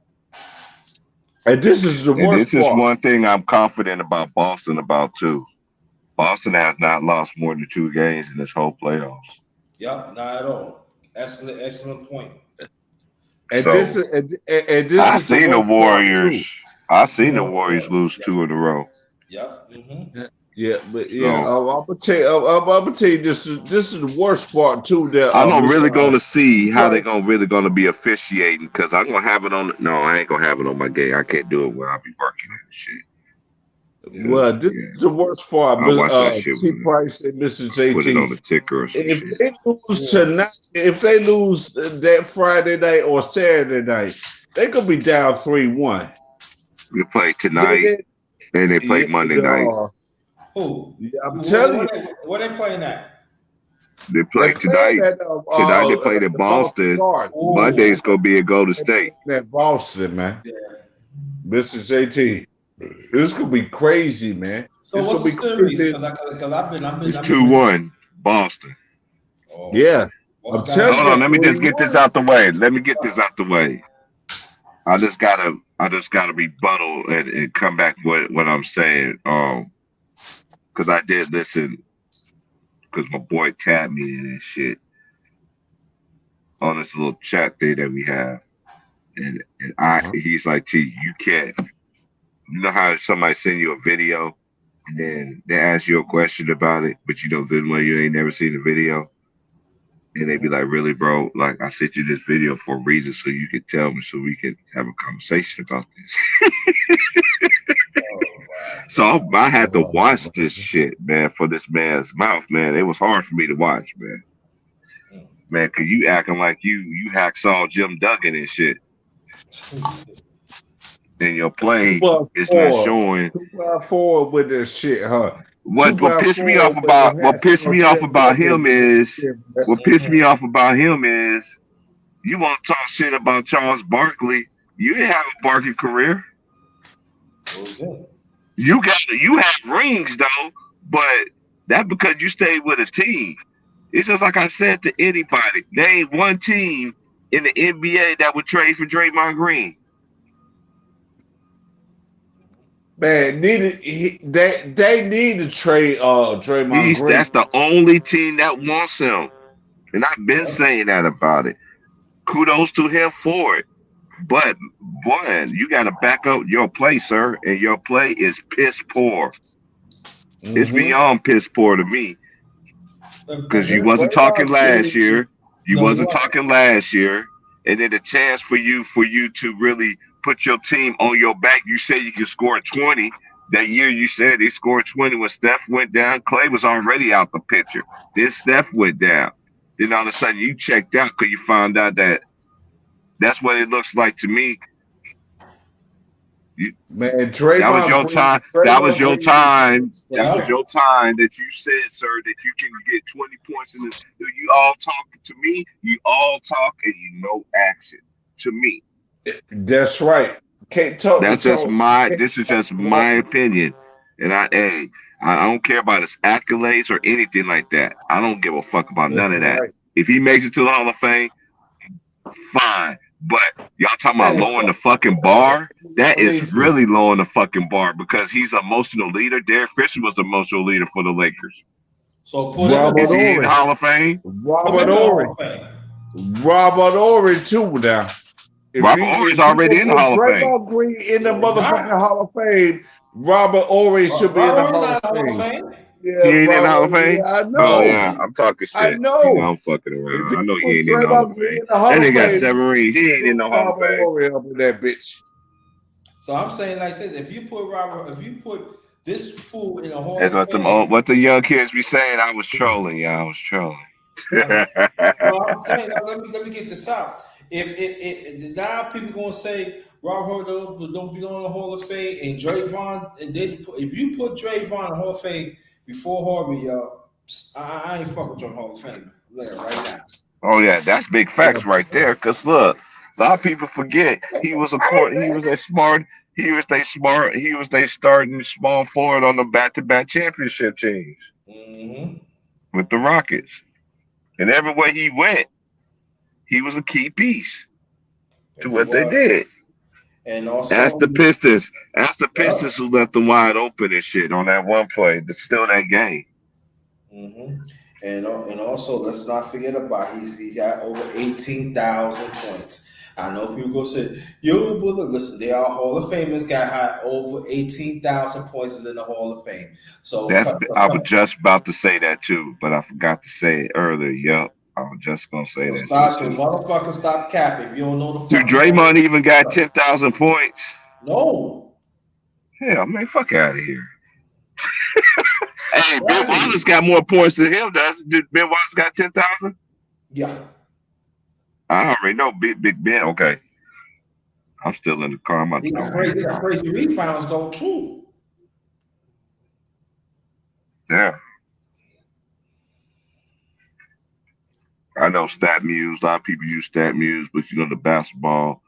And this is the worst. This is one thing I'm confident about Boston about too. Boston has not lost more than 2 games in this whole playoffs. Yep, not at all. Excellent point. And so, this is I seen the Warriors. I seen the Warriors lose 2 in a row. Yep. Mm-hmm. Yeah, but I'm gonna tell you this is the worst part too. That I'm really gonna see how they're gonna be officiating because I'm gonna have it on. No, I ain't gonna have it on my game. I can't do it when I'll be working and shit. Yeah, well, this is the worst part. T. Price and Mr. JT. Put it on the ticker or some if shit. they lose tonight, if they lose that Friday night or Saturday night, they could be down 3-1. We play tonight, and they play Monday night. Who? Yeah, I'm telling you. Where they playing at? They play tonight. Tonight they played at Boston. Monday's gonna be at Golden State. At Boston, man. Yeah. Mr. JT. This could be crazy, man. So what's the series? Because I've been 2-1 Boston. Oh. Yeah. I'm telling you. Hold on, let me just get this out the way. I just gotta rebuttal and come back with what I'm saying. Because I did listen, because my boy tapped me in and shit on this little chat thing that we have, and he's like, T, you can't. You know how somebody send you a video and then they ask you a question about it, but you know good well you ain't never seen the video, and they be like, really, bro? Like, I sent you this video for a reason so you can tell me so we can have a conversation about this. So I had to watch this shit, man, for this man's mouth, man. It was hard for me to watch, man. Man, cause you acting like you hacksaw Jim Duggan and shit. And your play is not showing. 2-4 with this shit, huh? What pissed me off about him is you want to talk shit about Charles Barkley. You didn't have a Barkley career. Okay. You have rings though, but that's because you stayed with a team. It's just like I said to anybody, name one team in the NBA that would trade for Draymond Green. Man, they need to trade Draymond Green. That's the only team that wants him, and I've been saying that about it. Kudos to him for it. But boy, you got to back up your play, sir, and your play is piss poor. Mm-hmm. It's beyond piss poor to me, because you wasn't talking last year. And then the chance for you to really put your team on your back. You said you could score 20. That year you said they scored 20 when Steph went down. Clay was already out the picture. Then Steph went down. Then all of a sudden you checked out because you found out that that's what it looks like to me. Man, That was Draymond your Green. time. That was your time. That Yeah. was your time that you said, sir, that you can get 20 points in this. You all talk to me. You all talk and you no action to me. That's right. Can't talk to That's just talk. my. This is just my opinion, and I don't care about his accolades or anything like that. I don't give a fuck about none That's of that. right. If he makes it to the Hall of Fame, fine. But y'all talking about Hey, lowering the fucking bar? That I mean, is really lowering the fucking bar because he's an emotional leader. Derek Fisher was an emotional leader for the Lakers. So put him in Robert Is he in the Ory. Hall of Fame? Put him Robert in the Hall Ory. of Fame. Robert Ory too now. Robert Ory's If you already gonna in the put Hall of Fame. Draymond Green in the Yeah, he's motherfucking not. Hall of Fame, Robert Ory should be in the Robert's Hall of not in the Hall of Fame. Fame. He Yeah, ain't in the Hall of Robert. Fame? Yeah, I Oh No. know. yeah, I'm talking I shit. know. I'm fucking If around. I you know put he ain't in the Hall of Draymond Green Fame. in the Hall That of nigga got Fame, 7 rings. He ain't in put the Hall of Robert Fame. Ory up in that bitch. So I'm saying like this: if you put this fool in the Hall That's of what Fame, what the young kids be saying. I was trolling, y'all. I was trolling. no, I'm saying now, let me get this out. If now people gonna say Rob Hordo don't belong in the Hall of Fame and Drayvon, and if you put Drayvon in the Hall of Fame before Harvey, y'all, I ain't fucking with your Hall of Fame right now. Oh yeah, that's big facts right there. Cause look, a lot of people forget he was a court. He was a smart. He was they smart. He was they starting small forward on the back-to-back championship teams Mm-hmm. with the Rockets. And everywhere he went, he was a key piece to If he what they was, did. and Ask also, the Pistons. Ask the yeah. Pistons who left them wide open and shit on that one play. That's still that game. Mm-hmm. And also let's not forget about he got over 18,000 points. I know people go say, "Yo, but look, listen, they are Hall of Famers. Got high over 18,000 points is in the Hall of Fame." So, I was just about to say that too, but I forgot to say it earlier. Yep. I was just gonna say that shit stop, so too. motherfucker, stop capping. If you don't know the Dude, fucking Draymond even got number, 10,000 points. no, Hell, man, fuck out of here. Hey, Ben right? Wallace got more points than him. Did Ben Wallace got 10,000? Yeah, I already know. Big Ben. Okay. I'm still in the car. I'm about he to go got get crazy, in he the got car. crazy rebounds though too. Yeah. I know StatMuse. A lot of people use StatMuse, but you know the basketball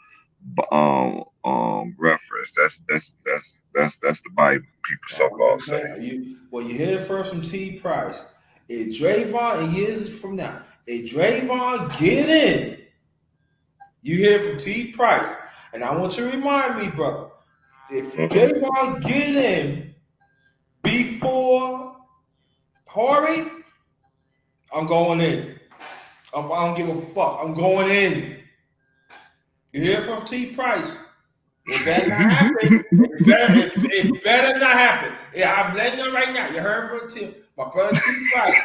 reference. That's the Bible. People so I'm called just say. saying, you hear it first from T Price. If Drayvon, and years from now, if Drayvon get in, you hear it from T Price. And I want you to remind me, bro, if Mm-hmm. Drayvon get in before Horry, I'm going in. I don't give a fuck. I'm going in. You hear it from T Price. It better not happen. It better not happen. Yeah, I'm letting you know right now. You heard from T, my brother T Price.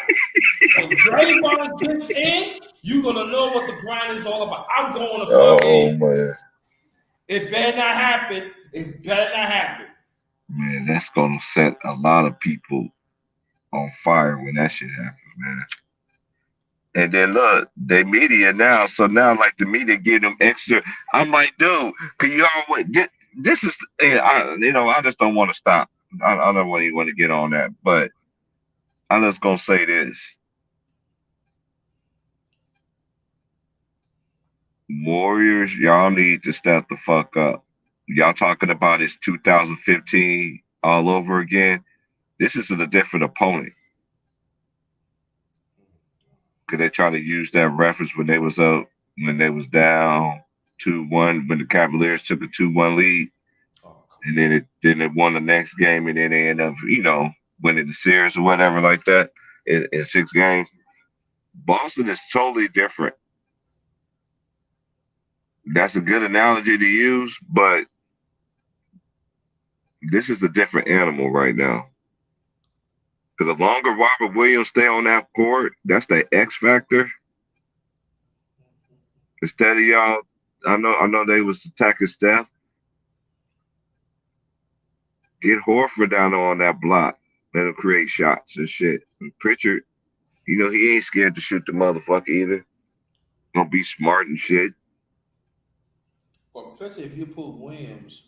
When Draymond gets in, you're gonna know what the grind is all about. I'm going to fuck Oh in. man. It better not happen. It better not happen. Man, that's gonna set a lot of people on fire when that shit happens, man. And then look, they media now, so now like the media give them extra. I'm like, dude, can you always this is I just don't want to stop. I don't even want to get on that, but I'm just gonna say this. Warriors, y'all need to step the fuck up. Y'all talking about it's 2015 all over again. This is a different opponent. Cause they try to use that reference when they was up, when they was down 2-1, when the Cavaliers took a 2-1 lead, Oh, come and then it won the next game, and then they end up, winning the series or whatever like that in 6 games. Boston is totally different. That's a good analogy to use, but this is a different animal right now. Because the longer Robert Williams stay on that court, that's the X factor. Instead of y'all, I know they was attacking Steph. Get Horford down on that block. Let him create shots and shit. And Pritchard, he ain't scared to shoot the motherfucker either. Gonna be smart and shit. on. Well, especially if you put Williams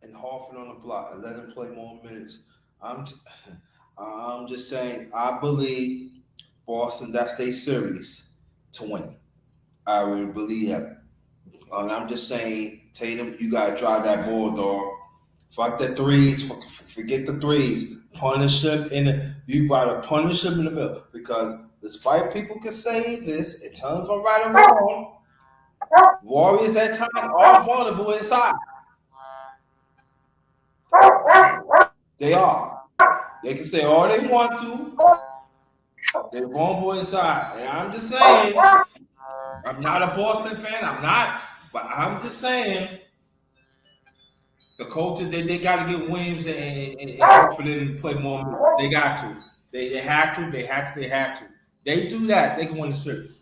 and Horford on the block and let him play more minutes. I'm t- I'm just saying I believe Boston that's their series to win. I really believe that. I'm just saying, Tatum, you gotta drive that ball, dog. Fuck the threes. Forget the threes. Punish them in the. You gotta punish them in the middle because despite people can say this and tell them if I'm right or wrong, Warriors at times are vulnerable inside. They are. They can say all they want to. They're vulnerable inside. And I'm just saying, I'm not a Boston fan. I'm not. But I'm just saying, the coaches they got to get Williams and hope for them to play more minutes. They got to. They had to. They had to. They had to. They do that. They can win the series.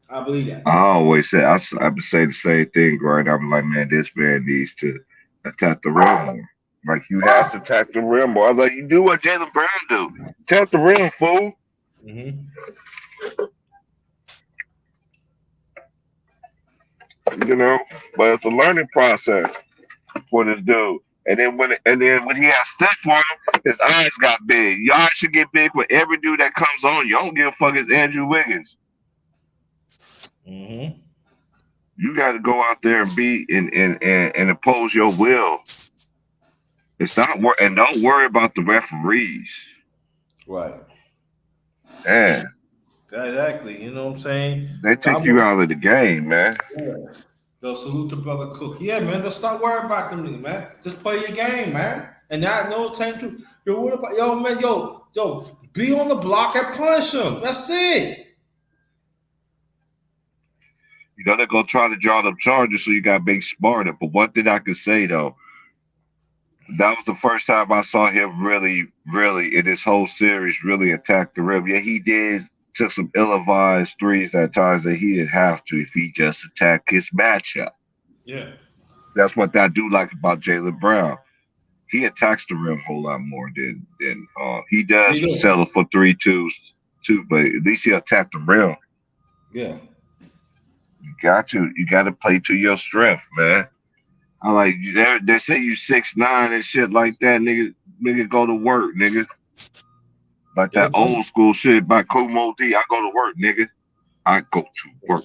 I believe that. I always say I would say the same thing, right? I'm like, man, this man needs to attack the rim more. Like you have to attack the rim more. I was like, you do what Jalen Brown do. Attack the rim, fool. Mm-hmm. You know, but it's a learning process for this dude. And then when he has stiff for him, his eyes got big. Your eyes should get big with every dude that comes on. You don't give a fuck. It's Andrew Wiggins. Mm-hmm. You got to go out there and be and impose your will. It's not and don't worry about the referees. Right. Man, Exactly. You know what I'm saying? they take you out of the game, man. Yo, salute to brother Cook. Yeah, man. Just stop worrying about them, man. Just play your game, man. And that no time to yo. What about yo, man? Yo, be on the block and punish them. That's it. You know they're gonna try to draw them charges, so you got to be smarter. But one thing I can say though, that was the first time I saw him really in this whole series really attack the rim. Yeah, he did took some ill-advised threes at times that he didn't have to if he just attacked his matchup. Yeah. That's what I do like about Jalen Brown. He attacks the rim a whole lot more than he does Yeah. settle for 3-2s too, but at least he attacked the rim. Yeah. You got to play to your strength, man. I like they say you 6'9" and shit like that, nigga go to work, nigga. Like that old school shit by Kumo D. I go to work, nigga. I go to work.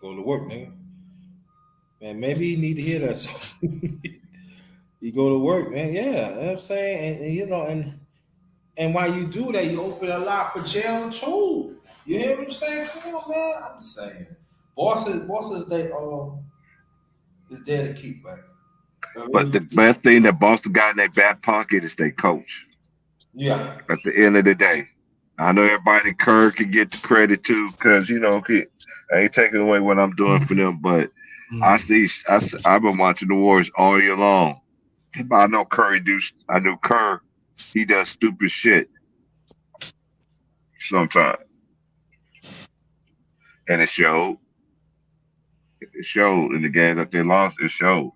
Go to work, nigga. Man, maybe you need to hear that song. You go to work, man. Yeah, you know what I'm saying, and you know, and while you do that, you open a lot for jail too. You hear what I'm saying? Come on, man. I'm saying, bosses, they is there to keep, man. But the best thing that Boston got in their back pocket is their coach. Yeah. At the end of the day, I know everybody Kerr can get the credit too, because I ain't taking away what I'm doing for them, but I've been watching the Warriors all year long. I know I knew Kerr, he does stupid shit sometimes. And it showed. It showed in the games that they lost, it showed.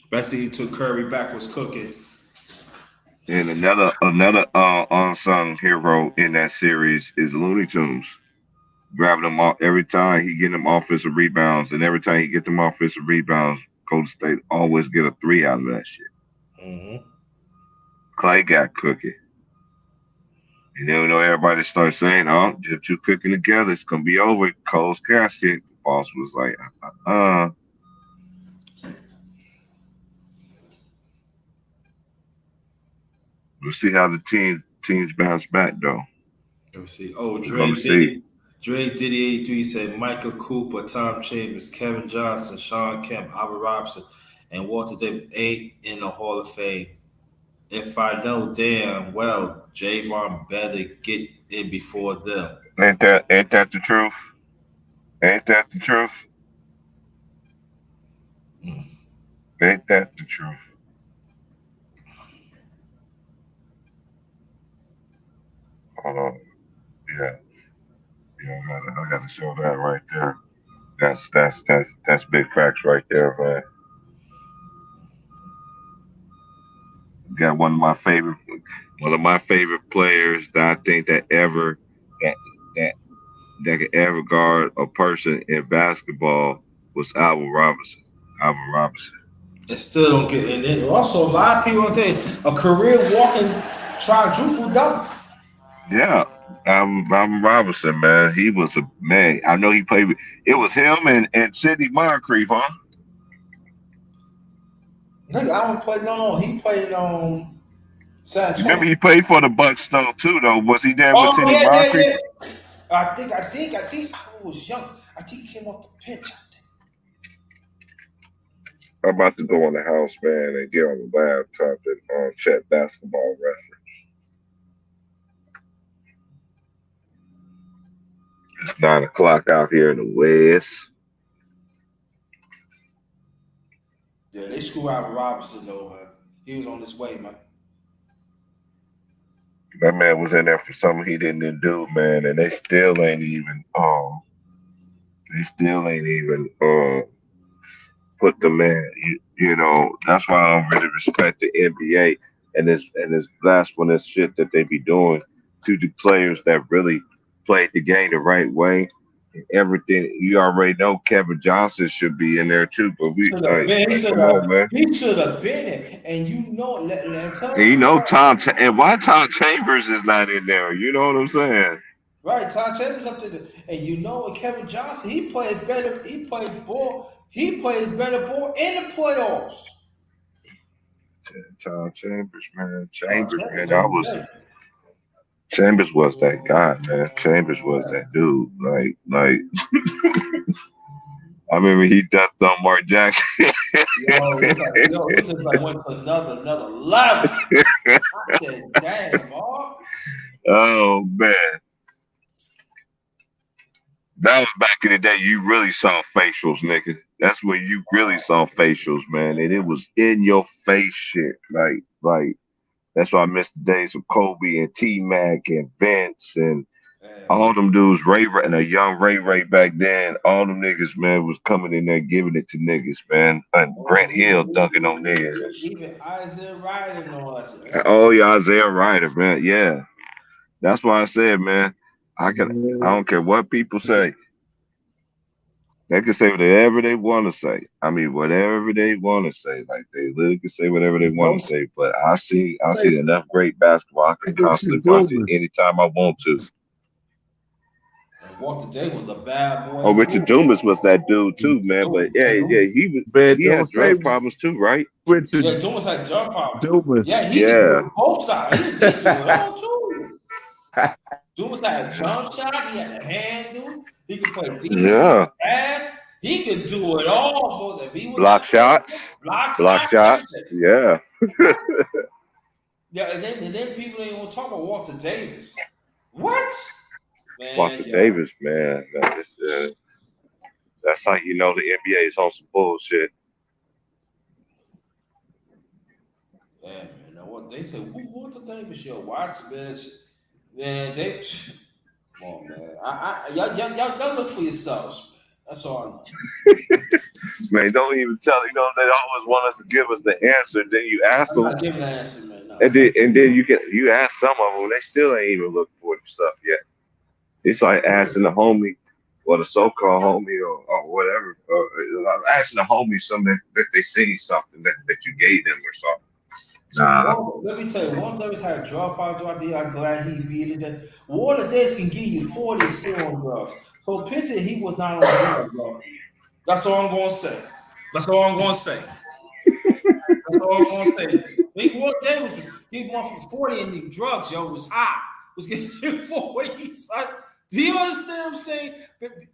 Best he took Curry back was cooking. And another unsung hero in that series is Looney Tunes. Grabbing them off every time he get them offensive rebounds, and every time he get them offensive rebounds, Golden State always get a 3 out of that shit. Mm-hmm. Clay got cooking. And then everybody starts saying, "Oh, the two cooking together, it's gonna be over." Cole's casket. The boss was like, We'll see how the teams bounce back though. Let me see. Oh, Dre Diddy 83 said Michael Cooper, Tom Chambers, Kevin Johnson, Sean Kemp, Albert Robinson, and Walter Davis ain't in the Hall of Fame. If I know damn well, Javon better get in before them. Ain't that the truth? Ain't that the truth? Ain't that the truth? Hold on. Yeah, I gotta show that right there. That's big facts right there, man. Got one of my favorite players that I think that could ever guard a person in basketball was Alvin Robinson. It still don't get. And then also a lot of people think a career walking quadruple double. Yeah. I'm Robinson, man. He was a man. I know he played with it was him and Sidney Moncrief, huh? Nigga, I don't play. No. He played San Antonio. Remember he played for the Bucks though too though. Was he there with Oh Sidney Moncrief? yeah. I think I was young. I think he came off the pitch. I'm about to go in the house, man, and get on the laptop and check basketball reference. It's 9 o'clock out here in the West. Yeah, they screwed out Robinson though, man. He was on his way, man. That man was in there for something he didn't do, man, and they still ain't even put the man. That's why I don't really respect the NBA and this blasphemous shit that they be doing to the players that really played the game the right way. Everything you already know, Kevin Johnson should be in there too. But we Should have been. come on, man. He should have been it. And you know, let tell And and why Tom Chambers is not in there? You know what I'm saying? right. Tom Chambers up there, and you know what? Kevin Johnson, he played better. He played ball. He played better ball in the playoffs. Tom Chambers, man. Tom Chambers, man. Chambers, yeah. Chambers was that guy, man. Chambers was that dude. Like I remember he dunked on Mark Jackson. He just like went to another level. I said, damn, Mark. Oh man. That was back in the day. You really saw facials, nigga. That's when you really saw facials, man. And it was in your face shit. Like that's why I miss the days of Kobe and T Mac and Vince and all them dudes, Ray and a young Ray back then. All them niggas, man, was coming in there giving it to niggas, man. And Grant Hill dunking on niggas. Even Isaiah Ryder and all that shit. Oh yeah, Isaiah Ryder, man. Yeah. That's why I said, man, I don't care what people say. They can say whatever they want to say. I mean, whatever they want to say. Like they literally can say whatever they want to say. But I see enough great basketball. I can constantly watch it anytime I want to. And Walter Day was a bad boy. Oh, Richard Dumas was that dude too, man. But yeah, he had drug problems too, right? Richard, Yeah, Dumas had drug problems. Dumas. Yeah, he did both sides. He did do it all too. Dumas had a jump shot. He had a handle. He could play defense. Yeah. Pass. He could do it all. If he was block shots. Yeah. Yeah, and then people ain't want to talk about Walter Davis. What? Man, Walter Davis, man. That's how you know the NBA is on some bullshit. Yeah, man. Now what they say? Who Walter Davis? Yo, watch this. Man, they. Come on, man. Y'all look for yourselves, man. That's all I know. Man, don't even tell. They always want us to give us the answer. Then you ask them. I'm not giving the answer, man. No. And then you ask some of them, they still ain't even looking for the stuff yet. It's like asking the homie or the so-called homie or whatever, asking the homie something that they see something that you gave them or something. Nah. Let me tell you, Walter Davis had a drug problem. I'm glad he beat it. Walter Davis can give you 40 still on drugs. So picture he was not on drugs, bro. That's all I'm gonna say. That's all I'm gonna say. Walter Davis, he went from 40 in the drugs, yo, was hot. Was getting 40. Son. Do you understand what I'm saying?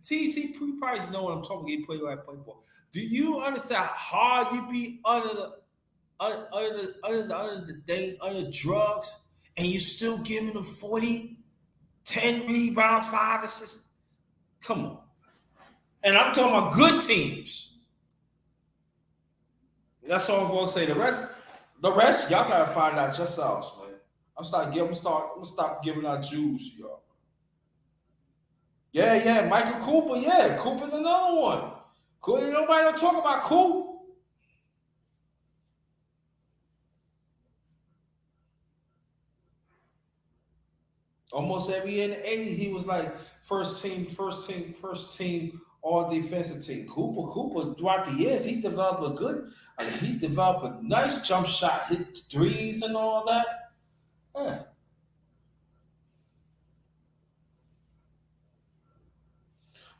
TC Pre-Price know what I'm talking. He played like playboy. Do you understand how hard you be under drugs, and you still giving them 40, 10 rebounds, 5 assists? Come on. And I'm talking about good teams. That's all I'm gonna say. The rest, y'all gotta find out yourselves, man. I'm gonna stop giving out Jews, y'all. Yeah, Michael Cooper. Yeah, Cooper's another one. Nobody don't talk about Cooper. Almost every year in the 80s, he was like first team all defensive team. Cooper throughout the years, he developed a good. He developed a nice jump shot, hit threes and all that. Yeah.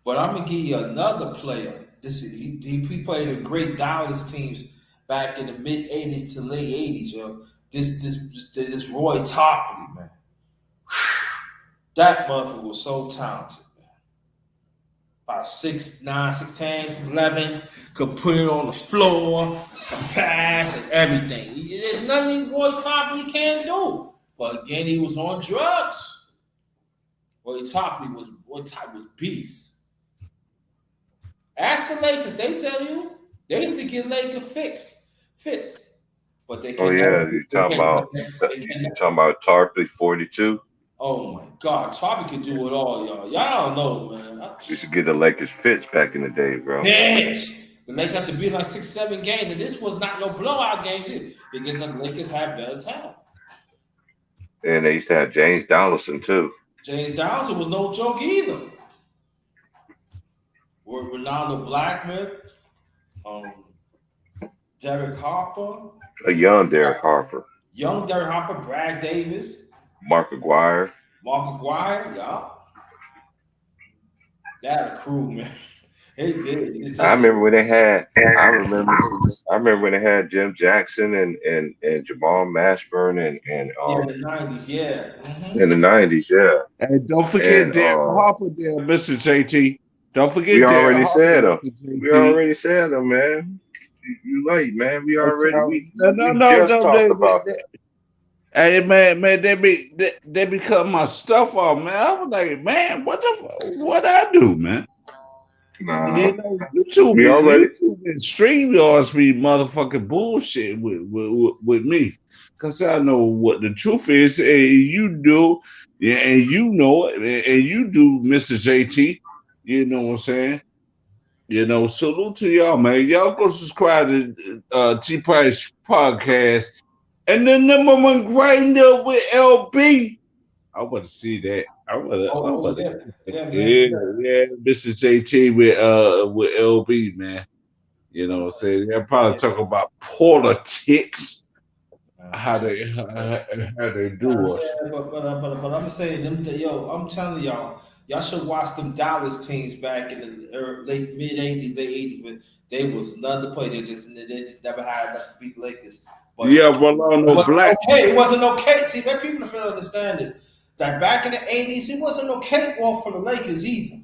But I'm gonna give you another player. He played in great Dallas teams back in the mid '80s to late '80s. Yo, this Roy Topley, man. That motherfucker was so talented. About 6'9", 6'10", 6'11", could put it on the floor, could pass and everything. There's nothing Roy Topley can't do. But again, he was on drugs. Roy Topley was beast. Ask the Lakers, they tell you they used to get Laker fits, but they Oh can yeah, never. you talking about Tarpley 42? Oh my God, Toppy can do it all, y'all. Y'all don't know, man. Used to get the Lakers fits back in the day, bro. Bitch. The Lakers have to be like 6-7 games, and this was not no blowout game. It just the Lakers had better talent. And they used to have James Donaldson too. James Donaldson was no joke either. Or Ronaldo Blackman, Derek Harper, A young Derek Harper. young Derek Harper, Brad Davis, Mark Aguirre. Mark Aguirre, y'all. They had a crew, man. They did. I remember when they had. I remember when they had Jim Jackson and Jamal Mashburn and in the 90s, yeah. Mm-hmm. in the 90s, yeah. And don't forget And, Derek Harper there, Mr. JT. Don't forget We Derek already Harper, said him. Mr. JT. We already said them, man. You late, man. We already No, just talked about they, hey man, they be cutting my stuff off, man. I was like, man, what I do, man? Nah. You know, YouTube and StreamYards be motherfucking bullshit with me, cause I know what the truth is, and you do, yeah, and you know it, and you do, Mr. JT. You know what I'm saying? You know, salute to y'all, man. Y'all go subscribe to T Price Podcast. And the number one grinder with LB. I want to see that. Yeah, Mr. JT with LB, man. You know what I'm saying? They'll probably talk about politics, how they do us. But I'm saying them. I'm telling y'all should watch them Dallas teams back in the late mid '80s, late '80s, but they was none to play. They just never had enough to beat the Lakers. But yeah, Rolando Black. Okay, it wasn't okay. See, that people don't understand this. That back in the '80s, it wasn't no cakewalk for the Lakers either.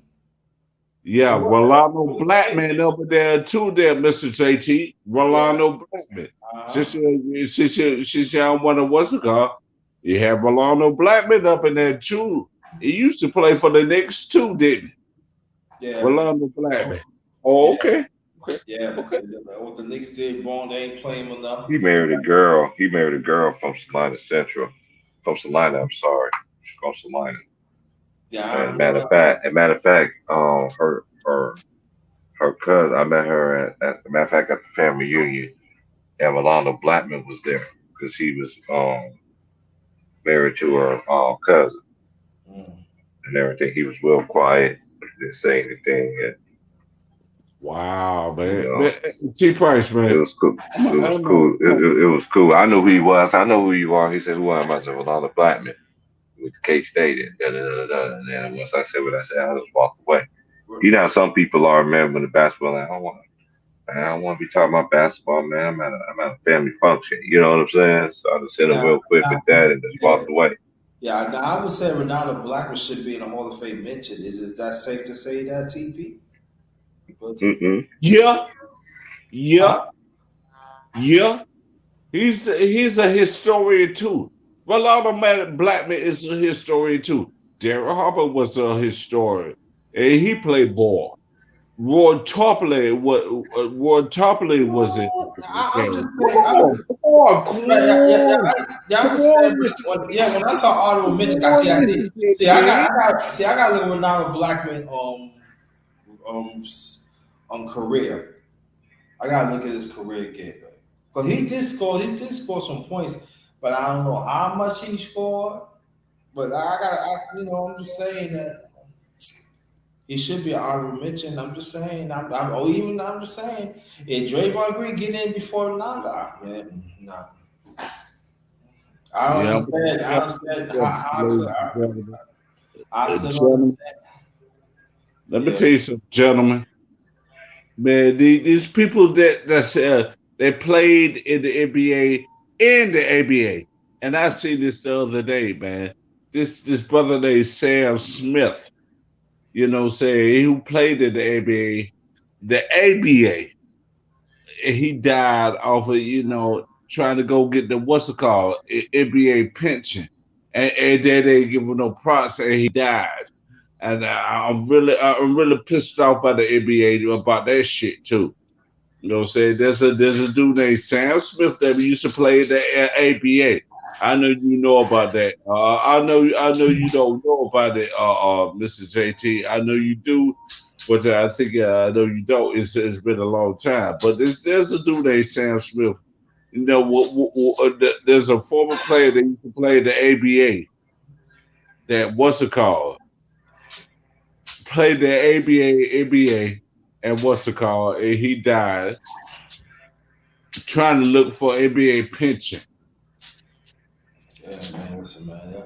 Yeah, Rolando Blackman over there too, there, Mr. JT. Rolando Blackman. Since y'all wonder what's it called, you have Rolando Blackman up in there too. He used to play for the Knicks too, didn't he? Yeah. Rolando Blackman. Oh, okay. Yeah, okay. What the Knicks did wrong, they ain't playing enough. He married a girl. He married a girl from Salina Central. From Salina, I'm sorry. She's from Salina. Yeah. And matter of fact, her cousin, I met her at the family reunion, and Rolando Blackman was there because he was married to her cousin and everything. He was real quiet, didn't say anything. And, wow, man. T Price, man. It was cool. It was cool. I knew who he was. I know who you are. He said, "Who am I?" I said, Rolando Blackman with K-State. And then once I said what I said, I just walked away. You know how some people are, man, when the basketball, like, I don't want to be talking about basketball, man. I'm at a family function. You know what I'm saying? So I just said it real quick with that and just walked away. Yeah, now I would say Ronaldo Blackman should be in a Hall of Fame mention. Is that safe to say that, TP? Yeah. He's a historian too. Rolando Blackman is a historian too. Derek Harper was a historian, and he played ball. Roy Topley was it? I'm just saying. When I talk honorable mention, I got a little Ronaldo Blackman career. I gotta look at his career again, but he did score some points, but I don't know how much he scored. But I'm just saying that He should be an honorable mention. I'm just saying. I'm just saying. If Draymond Green get in before Nanda, man, nah. I don't Yeah, understand. I understand how ladies could and gentlemen. I still don't Gentlemen, understand. let me Yeah. tell you something, gentlemen. Man, these people they played in the NBA and the ABA, and I seen this the other day, man. This brother named Sam Smith, saying who played in the ABA, he died off of trying to go get the what's it called NBA pension, and they didn't give him no props, and he died. And I'm really pissed off by the NBA about that shit too. You know what I'm saying? There's a dude named Sam Smith that we used to play in the ABA. I know you know about that. I know you don't know about it, Mr. JT. I know you do, but I think I know you don't. It's been a long time. But there's a dude named Sam Smith. There's a former player that used to play in the ABA that what's it called? Played the ABA, and what's it called? And he died trying to look for NBA pension. Yeah, man. Listen, man. Yeah.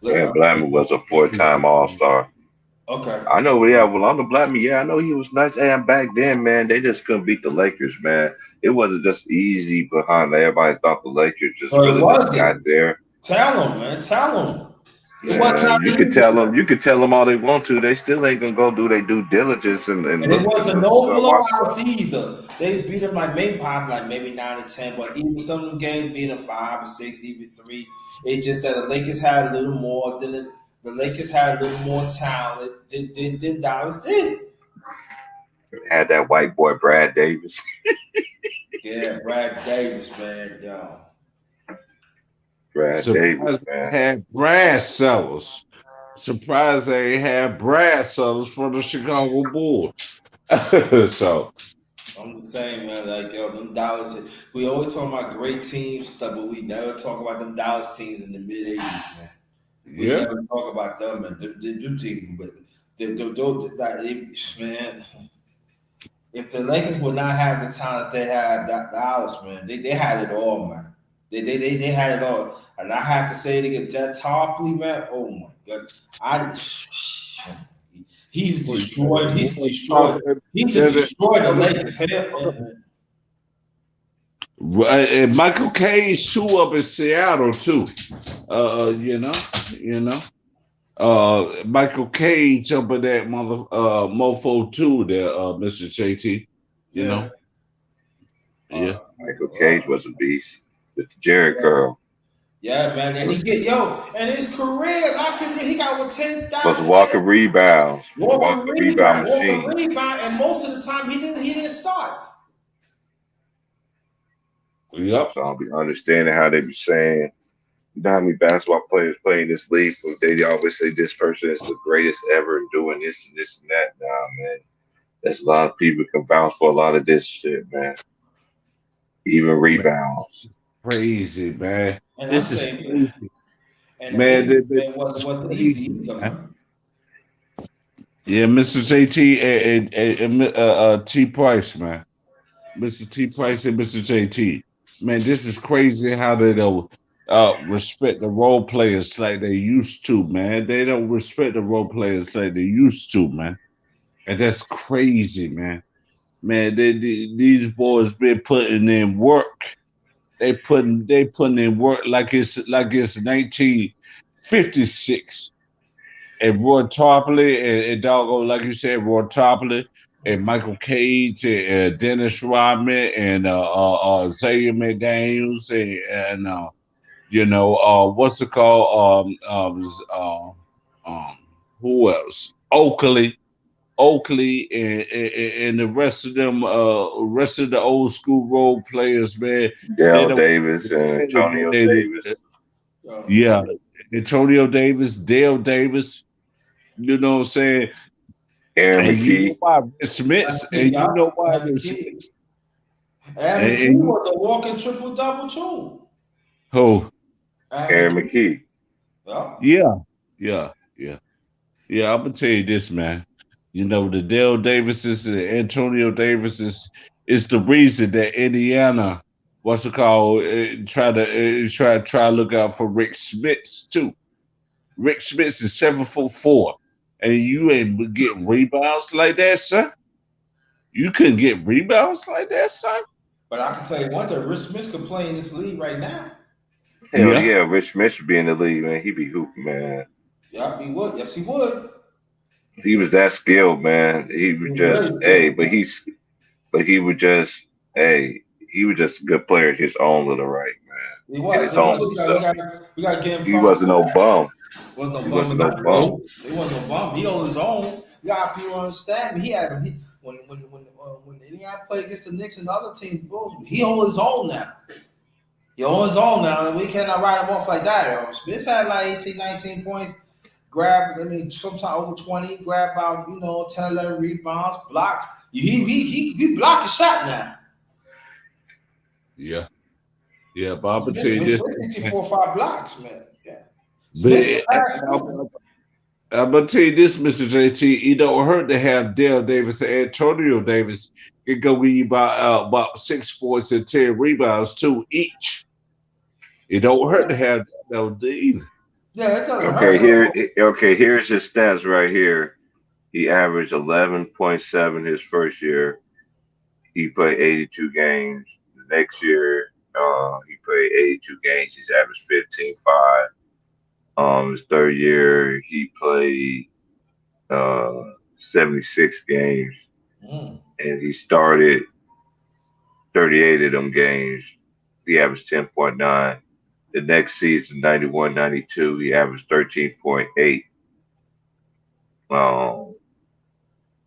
Look, Yeah, Blammy was a four-time All-Star. okay. I know, yeah. Well, on the Blammy, yeah, I know he was nice. And back then, man, they just couldn't beat the Lakers, man. It wasn't just easy behind. Everybody thought the Lakers just Well, it really just got wasn't. there. Tell him, man. Tell him. It was Man, not easy. you could tell them all they want to. They still ain't gonna go do their due diligence and And it look wasn't and no watch. blowouts either. They beat them like maybe probably like maybe 9 or 10, but even some of them games being a 5 or 6, even 3. It's just that the Lakers had a little more than the Lakers had a little more talent than Dallas did. Had that white boy Brad Davis. Yeah, Brad Davis, man, yo. Brad Davis, Surprised man. they had brass sellers. Surprised they had brass sellers for the Chicago Bulls. So I'm saying, man, like yo, them Dallas. We always talk about great teams stuff, but we never talk about them Dallas teams in the mid '80s, man. We yeah, never talk about them and them teams, but man. If the Lakers would not have the talent they had, Dallas, man, they had it all, man. They had it all, and I have to say it again. That Tarpley, man, oh my god, I he's destroyed. He's destroyed. He's destroyed the Lakers. and Michael Cage too up in Seattle too. You know. Michael Cage up in that mofo too there, Mr. JT. You Yeah. know. Yeah. Michael Cage was a beast with the Jerry curl. Yeah, man, and he get and his career, he got with 10,000. Was a walking rebounds. Walking Rebound rebound, machine. and most of the time he didn't start. Yep. So I'll be understanding how they be saying, you know how many basketball players play in this league, but they always say this person is the greatest ever doing this and this and that. Nah, man. There's a lot of people can vouch for a lot of this shit, man. Even rebounds. Crazy, man. And This I'm is saying, crazy. and Man, it wasn't easy crazy, either, man. man. Yeah, Mr. JT and T Price, man. Mr. T Price and Mr. JT. Man, this is crazy how they don't respect the role players like they used to, man. They don't respect the role players like they used to, man. And that's crazy, man. Man, these boys been putting in work. They putting in work like it's 1956. And Roy Tarpley and doggone, like you said, Roy Tarpley and Michael Cage and Dennis Rodman and Xavier McDaniels and what's it called? Who else? Oakley and the rest of them, rest of the old school role players, man. They Dale don't Davis and understand what Antonio they Davis. yeah, Antonio Davis, Dale Davis. You know what I'm saying? Aaron And you know McKee. why Smith, and you know why And Smith, McKee and was a walking triple double too. who? Aaron McKee. Yeah. Yeah, yeah, yeah, yeah. I'm gonna tell you this, man. You know, the Dale Davises and Antonio Davis is the reason that Indiana, what's it called, try to look out for Rick Smits too. Rick Smits is 7'4", and you ain't getting rebounds like that, sir. You couldn't get rebounds like that, son. But I can tell you one thing: Rich Smith could play in this league right now. Hell Yeah, yeah, Rich Smith should be in the league, man. He be hooping, man. Yeah, he would. Yes, he would. He was that skilled, man. He was He just, really hey, did. but he was just, hey, he was just a good player in his own little right, He man. In was. his He own was. little self. We got to give him He props. wasn't no bum. Wasn't no He bum. wasn't no bum. He wasn't no bum. He on his own. You got people understand me. He had he, when Indiana played against the Knicks and the other team, bro, he on his own now. He on his own now, and we cannot write him off like that. Yo. Smith had like 18, 19 points. Sometimes over 20, grab about 10, 11 rebounds, block. He block a shot now. yeah, yeah. But I'm gonna tell you this, 4 or 5 blocks, man. Yeah. but I'm gonna tell you this, Mr. JT. It don't hurt to have Dale Davis and Antonio Davis. It go give you about 6 points and 10 rebounds too each. It don't hurt to have that though either. Yeah, it doesn't Okay, hurt. here's his stats right here. He averaged 11.7 his first year. He played 82 games. The next year, he played 82 games. He's averaged 15.5. His third year, he played 76 games, and he started 38 of them games. He averaged 10.9. The next season, 91-92, he averaged 13.8.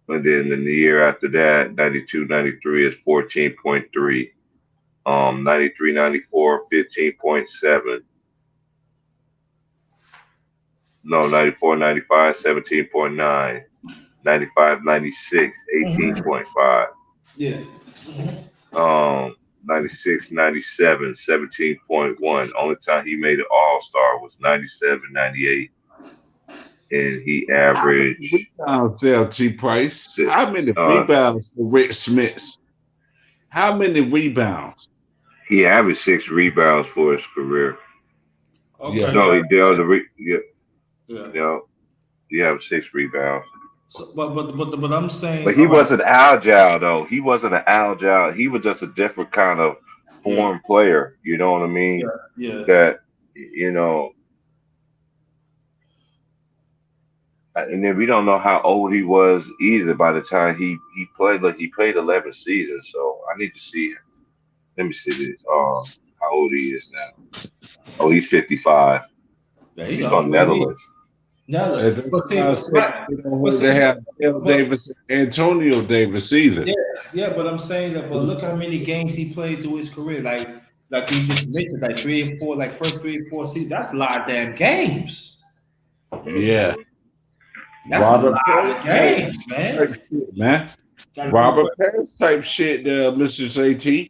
And then in the year after that, 92-93 is 14.3. 93-94, 15.7. No, 94-95, 17.9. 95-96, 18.5. Yeah. 96-97, 17.1. Only time he made an All-Star was 97-98. And he averaged Rebounds there, T Price. How many rebounds for Rick Smith? How many rebounds? he averaged 6 rebounds for his career. Okay. Yeah. No, he did Yeah. he averaged 6 rebounds. So, but I'm saying. But he wasn't agile though. He wasn't an agile. He was just a different kind of form player. You know what I mean? Yeah. That and then we don't know how old he was either by the time he played. Like he played 11 seasons, so I need to see. Let me see this. How old he is now? Oh, he's 55. Yeah, He's from Netherlands. No, They have Dale Davis and Antonio Davis either. Yeah, but I'm saying that. But look how many games he played through his career. Like we just mentioned, like 3 or 4, like first 3 or 4 seasons. That's a lot of damn games. Yeah. That's a lot of games, man. Robert Parrish type shit, Mr. JT.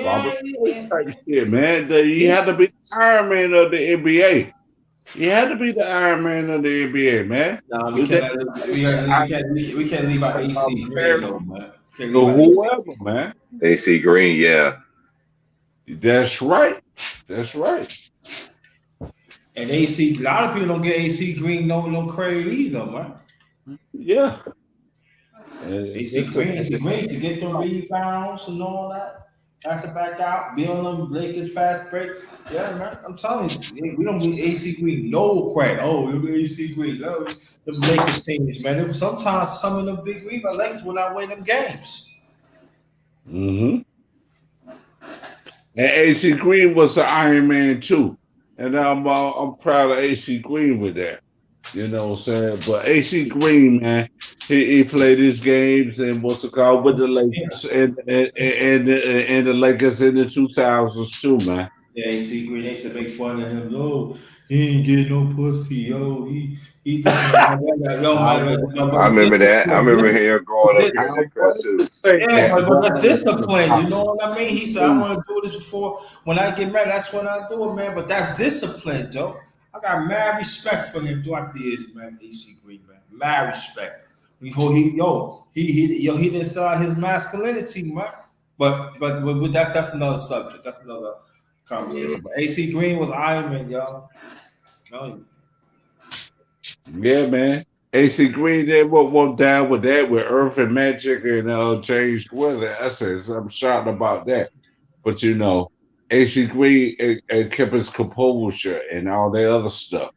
Robert Parrish type shit, man. He had to be the Iron Man of the NBA. He had to be the Iron Man of the NBA, man. No, we can't leave out AC Green, though, man. Whoever, man. AC Green, yeah. That's right. That's right. And AC, a lot of people don't get AC Green no credit either, man. Yeah. AC Green to get them rebounds and all that. Pass it back out, be on them Lakers fast break. Yeah, man. I'm telling you, we don't give AC Green no credit. Oh, look at AC Green. Oh, the Lakers teams, man. Sometimes some of them big rebound Lakers will not win them games. Mm-hmm. And AC Green was the Iron Man too. And I'm proud of AC Green with that. You know what I'm saying? But AC Green, man, he played his games and what's it called with the Lakers and the Lakers in the 2000s too, man. Yeah, AC Green, they used to make fun of him. Oh, he ain't getting no pussy. Yo, he yo, I remember that. I remember him growing up here. Yeah, but the discipline, you know what I mean? He said, I want to do this before when I get married. That's when I do it, man. But that's discipline, though. I got mad respect for him throughout the years, man. AC Green, man. Mad respect. He didn't sell out his masculinity, man. But that's another subject. That's another conversation. But AC Green was Iron Man, y'all. No, Yeah, man. AC Green, they won't down with that with Earth and Magic and James Weather. I said I'm shocked about that. But AC Green kept his composure and all that other stuff.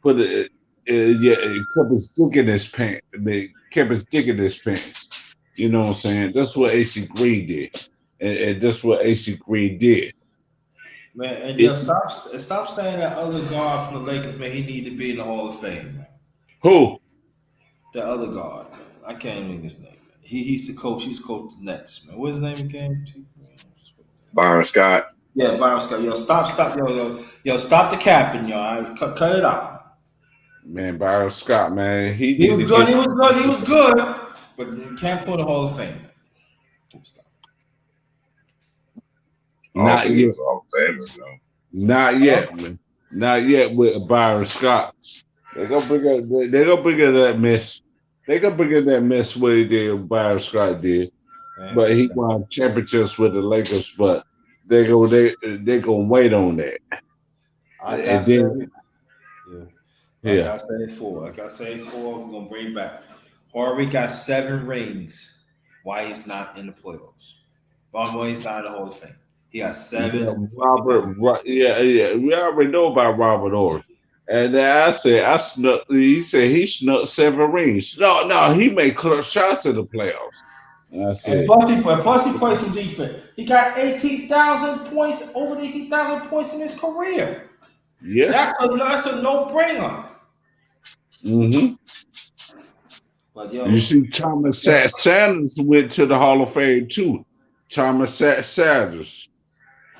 Put it, yeah, it kept his dick in his pants. They kept his dick in his pants. You know what I'm saying? That's what AC Green did, and that's what AC Green did. man, and It, stop saying that other guard from the Lakers, man. He need to be in the Hall of Fame, man. who? The other guard, I can't remember his name. Man. He's the coach. He's coached the Nets, man. What's his name again? Byron Scott. Yeah, Byron Scott. Yo, stop, yo, stop the capping, yo. Cut it out. Man, Byron Scott, man, he He need was to good. get He was good. But you can't put a Hall of Fame. Stop. not He yet, was all famous, though. not yet, man, not yet with Byron Scott. They gonna bring up, they gonna bring up that mess. They gonna bring up that mess what he did, Byron Scott did, Man, but he listen, won championships with the Lakers. But they gonna wait on that, like I and said, then like yeah, I said before, we're gonna bring back. Horry got 7 rings. Why he's not in the playoffs? Why he's not in the Hall of Fame? He got yeah, 7 fucking Robert, rings. yeah, we already know about Robert Ory. And then I said, I snuck. He said he snuck 7 rings. No, he made clutch shots in the playoffs. And I And said, plus he plays some defense. He got 18,000 points, over 18,000 points in his career. yeah, That's a no brainer. hmm But you yo, see, Thomas yo, Sanders went to the Hall of Fame too. Thomas Sanders.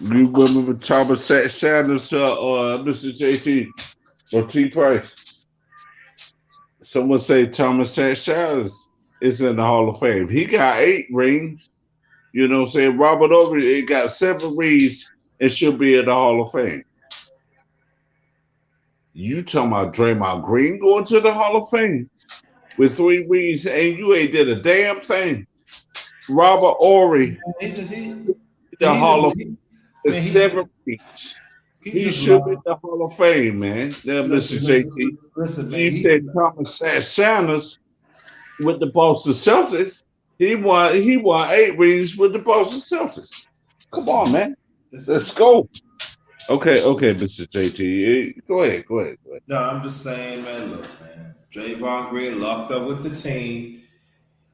You remember Thomas Sanders, Mr. JT or T Price? Someone say Thomas Sanders is in the Hall of Fame. He got 8 rings. You know what I'm saying? Robert Ory he got 7 rings and should be in the Hall of Fame. You talking about Draymond Green going to the Hall of Fame with 3 rings and you ain't did a damn thing. Robert Ory, he just the Hall of he, with man, 7 rings. he He just should be lied. in the Hall of Fame, man. Now, Mr. JT. Listen, man. You said Thomas Sanders with the Boston Celtics. He won 8 rings with the Boston Celtics. Come on, man. Let's go. Okay, Mr. JT. Go ahead. No, I'm just saying, man. Look, man. Javon Green locked up with the team.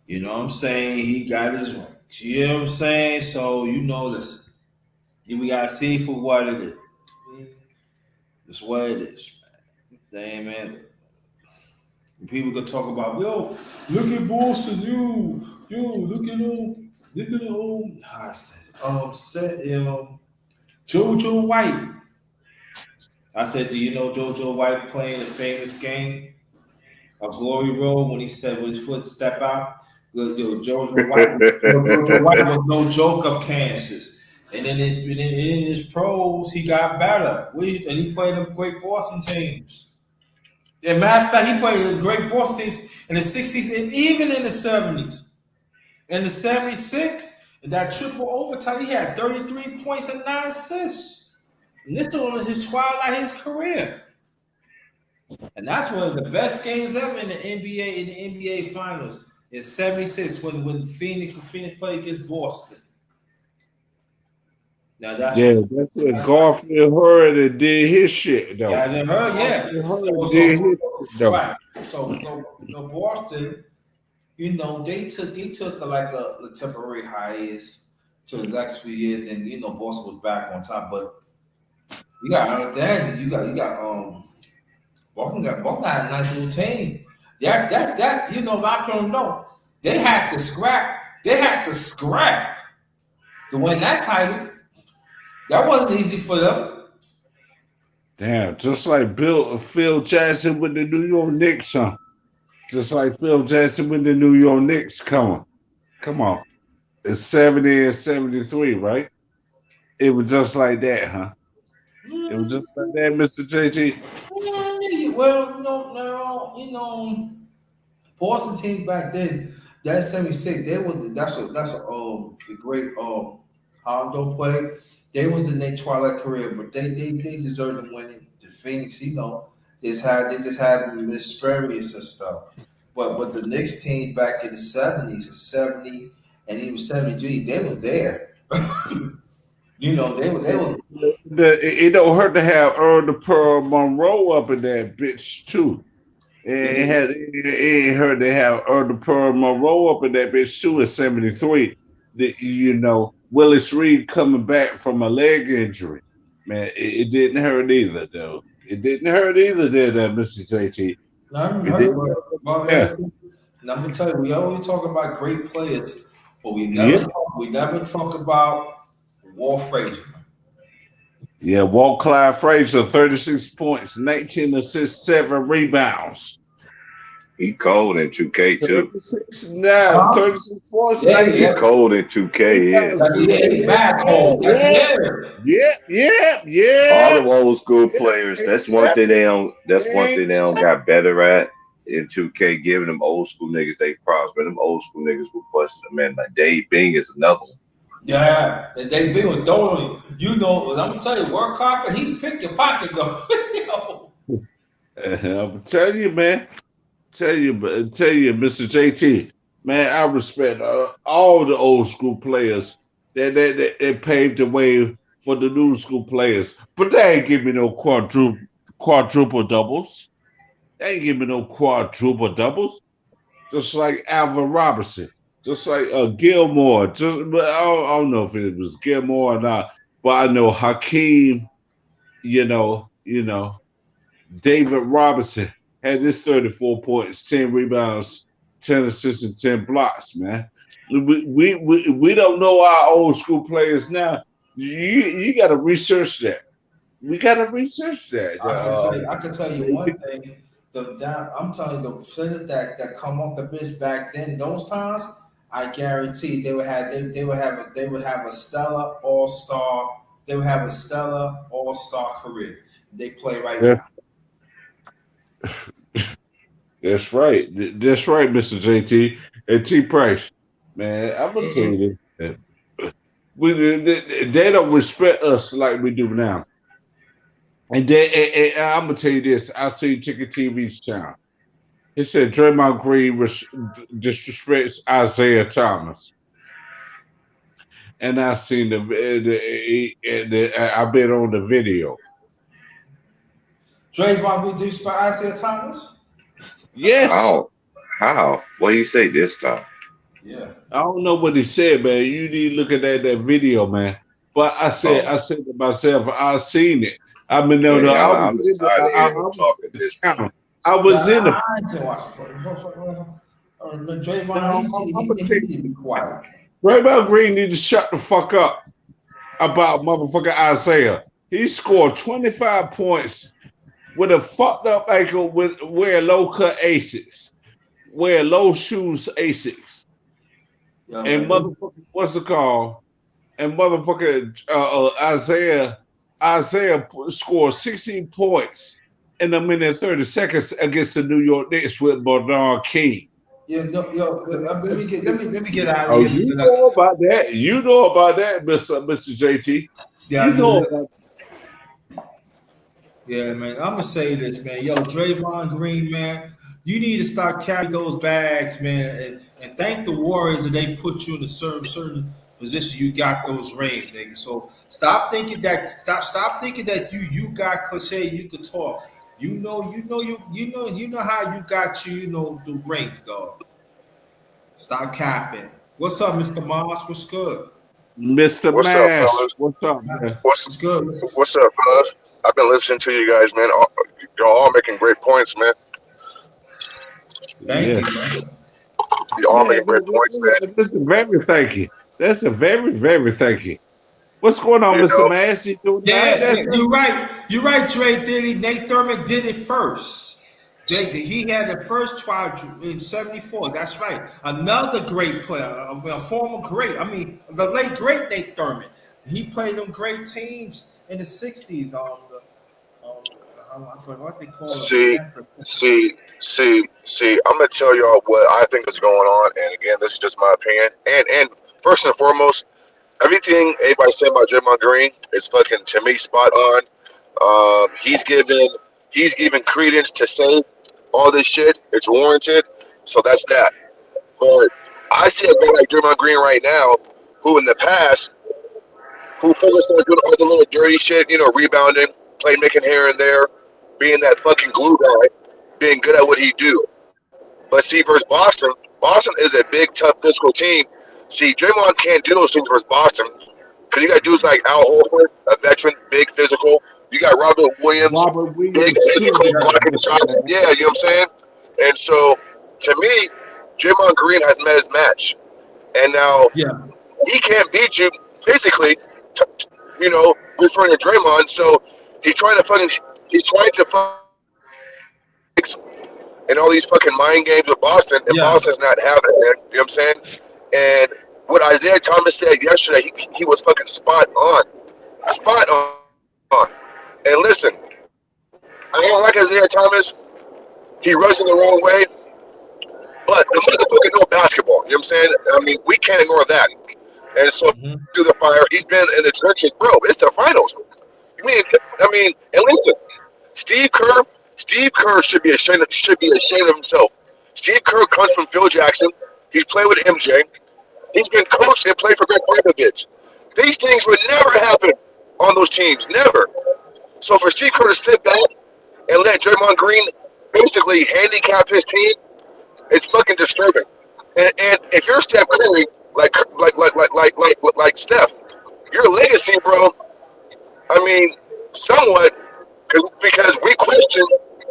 You know what I'm saying? He got his rings. You know what I'm saying? So listen. We gotta see for what it is. It's what it is, man. Damn, man. People could talk about, yo, look at Boston, look at them, I said, JoJo White. I said, do you know JoJo White playing the famous game of Glory Road when he said with his foot step out? Look, JoJo White was no joke of Kansas. And in his pros, he got better. And he played in great Boston teams. As a matter of fact, he played in great Boston teams in the 60s and even in the 70s. In the 76, in that triple overtime, he had 33 points and 9 assists. And this was his twilight of his career. And that's one of the best games ever in the NBA Finals in 76 when Phoenix played against Boston. Now that's when Garfield Hurd and did his shit though. Yeah, yeah. Right. So Boston, they took like a temporary hiatus to the next few years, and Boston was back on top. But you got to understand, you got Boston got a nice little team. That a lot of people don't know. They had to scrap to win that title. That wasn't easy for them. Damn, just like Phil Jackson with the New York Knicks, huh? Just like Phil Jackson with the New York Knicks. Come on. It's 70 and 73, right? It was just like that, huh? It was just like that, Mr. JT. Well, Boston teams back then, that 76, they was that's the great Hondo play. They was in their twilight career, but they deserved to win it. The Phoenix, they just had experience and stuff. But the Knicks team back in the 70s, 70 and even 73, they was there. They were It don't hurt to have Earl the Pearl Monroe up in that bitch too. It hurt to have Earl the Pearl Monroe up in that bitch too in '73. Willis Reed coming back from a leg injury. Man, it didn't hurt either though. It didn't hurt either, did that, Mr. JT? not It hurt, didn't. but Yeah. and I'm gonna tell you, we always talk about great players, but Yeah. we never talk about Walt Frazier. Yeah, Walt Clyde Frazier, 36 points, 19 assists, 7 rebounds. He cold in 2K too. 36 now, Huh? 36 points, Yeah, 19. He cold in 2K. Yeah, He back home. All yeah. the old school players. That's one thing they don't. That's one thing they don't got better at in 2K. Giving them old school niggas they props, but them old school niggas were busting them. Man, like Dave Bing is another one. Yeah, and they been with throwing. I'm gonna tell you, work hard for he pick your pocket though. I'm telling you, man. Tell you, Mr. JT, man. I respect all the old school players. They paved the way for the new school players, but they ain't give me no quadruple doubles. They ain't give me no quadruple doubles. Just like Alvin Robertson, just like Gilmore. But I don't know if it was Gilmore or not. But I know Hakeem. David Robinson had his 34 points, 10 rebounds, 10 assists, and 10 blocks. Man, we don't know our old school players now. You got to research that. We got to research that. I can tell you one thing. I'm telling you, the centers that come off the bench back then, those times, I guarantee they would have a stellar all star. They would have a stellar all star career. They play right Yeah. now. That's right. That's right, Mr. JT and T Price. Man, I'm gonna tell you this. They don't respect us like we do now. And I'm gonna tell you this. I see Ticket TV's channel. It said Draymond Green disrespects Isaiah Thomas, and I seen I've been on the video. Draymond reduced by Isaiah Thomas. Yes. How? What do you say this time? Yeah. I don't know what he said, man. You need to look at that video, man. But I said to myself, I seen it. I mean, I was in the channel. I was in the. I didn't watch it. Draymond, he need to be quiet. Draymond Green need to shut the fuck up about motherfucker Isaiah. He scored 25 points with a fucked up ankle with wear low cut Asics, wear low shoes Asics, and motherfucker what's it called? And motherfucker Isaiah scored 16 points in a minute and 30 seconds against the New York Knicks with Bernard King. Yeah, let me get out Oh, of here. you know about that? You know about that, Mr. JT? Yeah, you know about yeah, man. I'm gonna say this, man. Yo, Draymond Green, man, you need to start carrying those bags, man, and thank the Warriors that they put you in a certain position. You got those rings, nigga. So stop thinking that you got cliche. You could talk. You know how you got the rings, dog. Stop capping. What's up, Mr. Moss? What's good? Mr. What's up, Mash. fellas? What's up, man? What's good? What's up, fellas? I've been listening to you guys, man. You're all making great points, man. Thank Yeah. you, man. You're all making great points, man. That's a very thank you. That's a very, very thank you. What's going on, You Mr. know? Mash? You doing Yeah, that? you're right. You're right, Trey Diddy. Nate Thurman did it first. He had the first try in '74. That's right. Another great player, a former great. I mean, the late great Nate Thurman. He played them great teams in the '60s. I forgot what they call it. See, see. I'm gonna tell y'all what I think is going on, and again, this is just my opinion. And first and foremost, everything everybody's saying about Draymond Green is fucking to me spot on. He's giving credence to say all this shit. It's warranted, so that's that. But I see a guy like Draymond Green right now, who in the past, who focused on doing all the little dirty shit, rebounding, playmaking here and there, being that fucking glue guy, being good at what he do. But see, versus Boston, Boston is a big, tough, physical team. See, Draymond can't do those things versus Boston because you got dudes like Al Horford, a veteran, big, physical. You got Robert Williams, big, physical, blocking shots. Yeah, you know what I'm saying? And so, to me, Draymond Green has met his match. And now, he can't beat you physically, referring to Draymond. So, he's trying to fix and all these fucking mind games with Boston, and Boston's not having it, man. You know what I'm saying? And what Isaiah Thomas said yesterday, he was fucking spot on. Spot on. And listen, I don't like Isaiah Thomas. He rubs me the wrong way. But the motherfucker know basketball. You know what I'm saying? I mean, we can't ignore that. And so, through the fire, he's been in the trenches. Bro, it's the finals. And listen, Steve Kerr should be ashamed of himself. Steve Kerr comes from Phil Jackson. He's played with MJ. He's been coached and played for Greg Popovich. These things would never happen on those teams. Never. So for Steve Kerr to sit back and let Draymond Green basically handicap his team, it's fucking disturbing. And if you're Steph Curry, like Steph, your legacy, bro, I mean, somewhat, because we question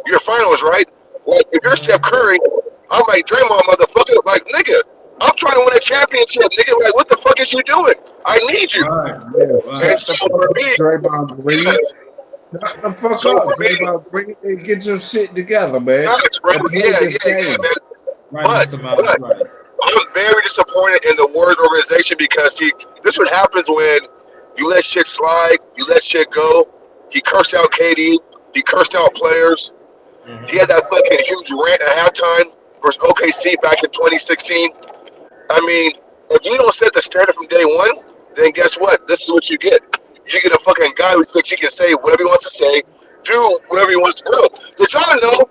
your finals, right? Like, if you're Steph Curry, I'm like, Draymond, motherfucker, like, nigga, I'm trying to win a championship, nigga. Like, what the fuck is you doing? I need you. And so for me, Draymond Green. Shut the fuck up, Draymond Green, and get your shit together, man. Nice, bro. Yeah, man. But I'm very disappointed in the Warriors organization because, see, this is what happens when you let shit slide, you let shit go. He cursed out KD. He cursed out players. He had that fucking huge rant at halftime versus OKC back in 2016. I mean, if you don't set the standard from day one, then guess what? This is what you get. You get a fucking guy who thinks he can say whatever he wants to say, do whatever he wants to do. Did y'all know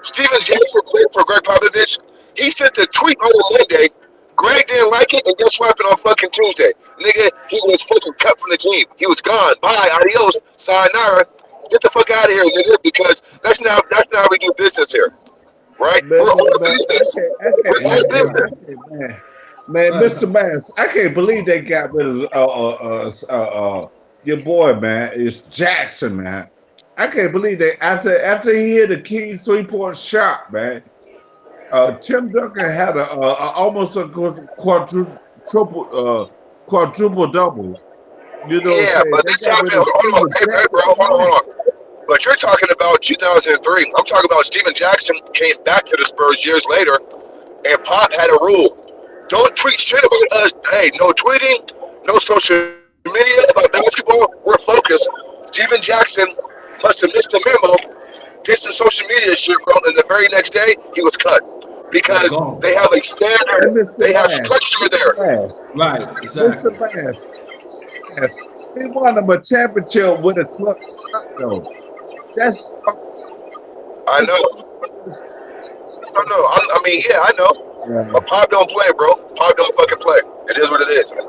Steven Jackson played for Greg Popovich? He sent the tweet on Monday. Greg didn't like it, and guess what happened on fucking Tuesday? Nigga, he was fucking cut from the team. He was gone. Bye, adios, sayonara. Get the fuck out of here, nigga, because that's not how we do business here. Right? We're all business. We're all business. Man, Mr. Bass, I can't believe they got rid of your boy, man. It's Jackson, man. I can't believe they after he hit a key 3-point shot, man. Tim Duncan had almost a quadruple double. You know, yeah, but this happened. Hold on. But you're talking about 2003. I'm talking about Steven Jackson came back to the Spurs years later, and Pop had a rule: don't tweet shit about us. Hey, no tweeting, no social media about basketball. We're focused. Steven Jackson must have missed a memo, did some social media shit, bro, and the very next day he was cut because they have a standard, they have structure there. Right, exactly. Mr. Bass, yes, they won them a championship with a clutch shot, though. That's. I know. I know. Yeah. But Pop don't play, bro. Pop don't fucking play. It is what it is, and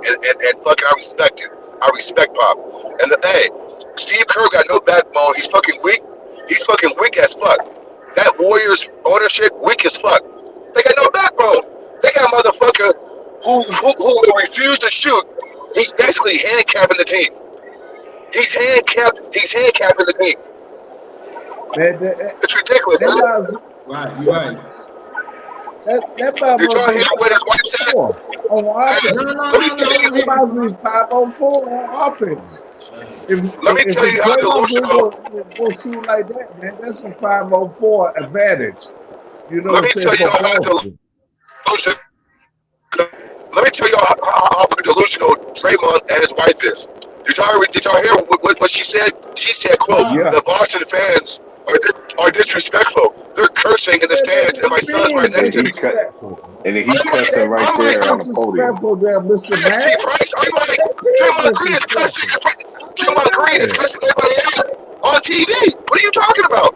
fucking I respect it. I respect Pop. And hey, Steve Kerr got no backbone. He's fucking weak. He's fucking weak as fuck. That Warriors ownership weak as fuck. They got no backbone. They got a motherfucker who will refuse to shoot. He's basically handicapping the team. He's handicapping the team. It's ridiculous, man. Right, you're right. Did y'all hear what his wife said? On offense. Let me tell you. 5-on-4 on offense. Let me tell you how delusional. We'll shoot like that, man. That's a 5-on-4 advantage. You know Let me tell you how delusional. Let me tell you how delusional Draymond and his wife is. Did y'all hear what she said? She said, "quote The Boston fans are disrespectful. They're cursing in the stands, and my son's right next to me. And then he's cussing right I'm there like, on the podium. There, Mr. yes, T. Man. Price. I'm like, Draymond Green is cussing. Draymond Green is cussing everybody out on TV. What are you talking about?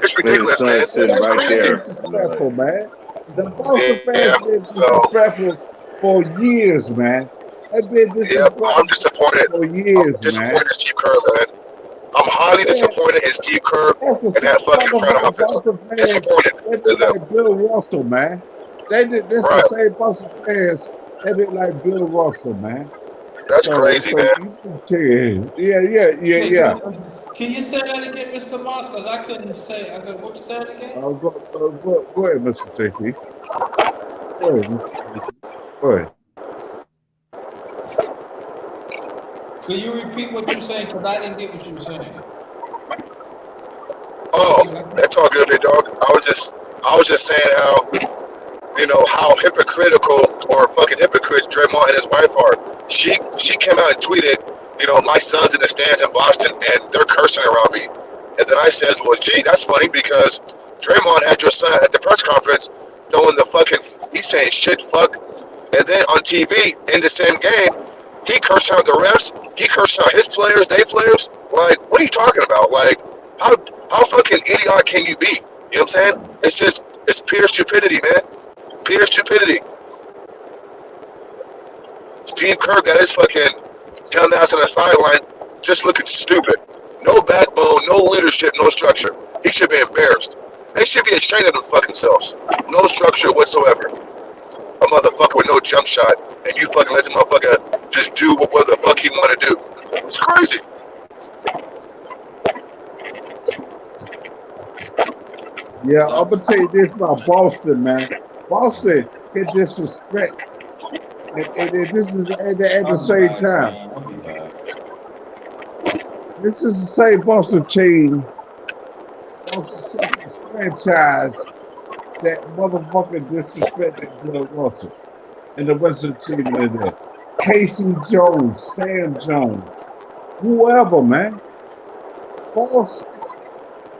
It's ridiculous, man. son's sitting It's right crazy. there. Disrespectful, man. The Boston Yeah, fans been disrespectful for years, man. They've been Yeah, disrespectful I'm disappointed. for I'm years, man. disappointed in Steve Kerr, man. I'm highly disappointed in Steve Kerr That's and that fucking front motherfucking office. Boston fans. Disappointed They in did them. like Bill Russell, man. They did this the Right. same Boston fans. They did like Bill Russell, man. That's crazy, man. Yeah. Can you say that again, Mr. Moss? Because I couldn't say. What you say it again? Go ahead, Mr. TT. Go ahead, Mr. TT. Go ahead. Could you repeat what you were saying? Because I didn't get what you were saying. Oh, that's all good, big dog. I was just saying how hypocritical or fucking hypocrites Draymond and his wife are. She came out and tweeted, my son's in the stands in Boston and they're cursing around me. And then I says, well, gee, that's funny because Draymond had your son at the press conference throwing he's saying shit, fuck. And then on TV in the same game, he cursed out the refs. He cursed out his players, they players. Like, what are you talking about? Like, how fucking idiot can you be? You know what I'm saying? It's pure stupidity, man. Pure stupidity. Steve Kerr got his fucking dumbass on the sideline just looking stupid. No backbone, no leadership, no structure. He should be embarrassed. They should be ashamed of them fucking selves. No structure whatsoever. A motherfucker with no jump shot, and you fucking let the motherfucker just do what the fuck he want to do. It's crazy. Yeah, I'm gonna tell you this about Boston, man. Boston can disrespect, and this is at the same time. I'll be back. This is the same Boston team, Boston Celtics franchise that motherfucker disrespected Bill Russell and the rest of the team in there. Casey Jones, Sam Jones, whoever, man. Boston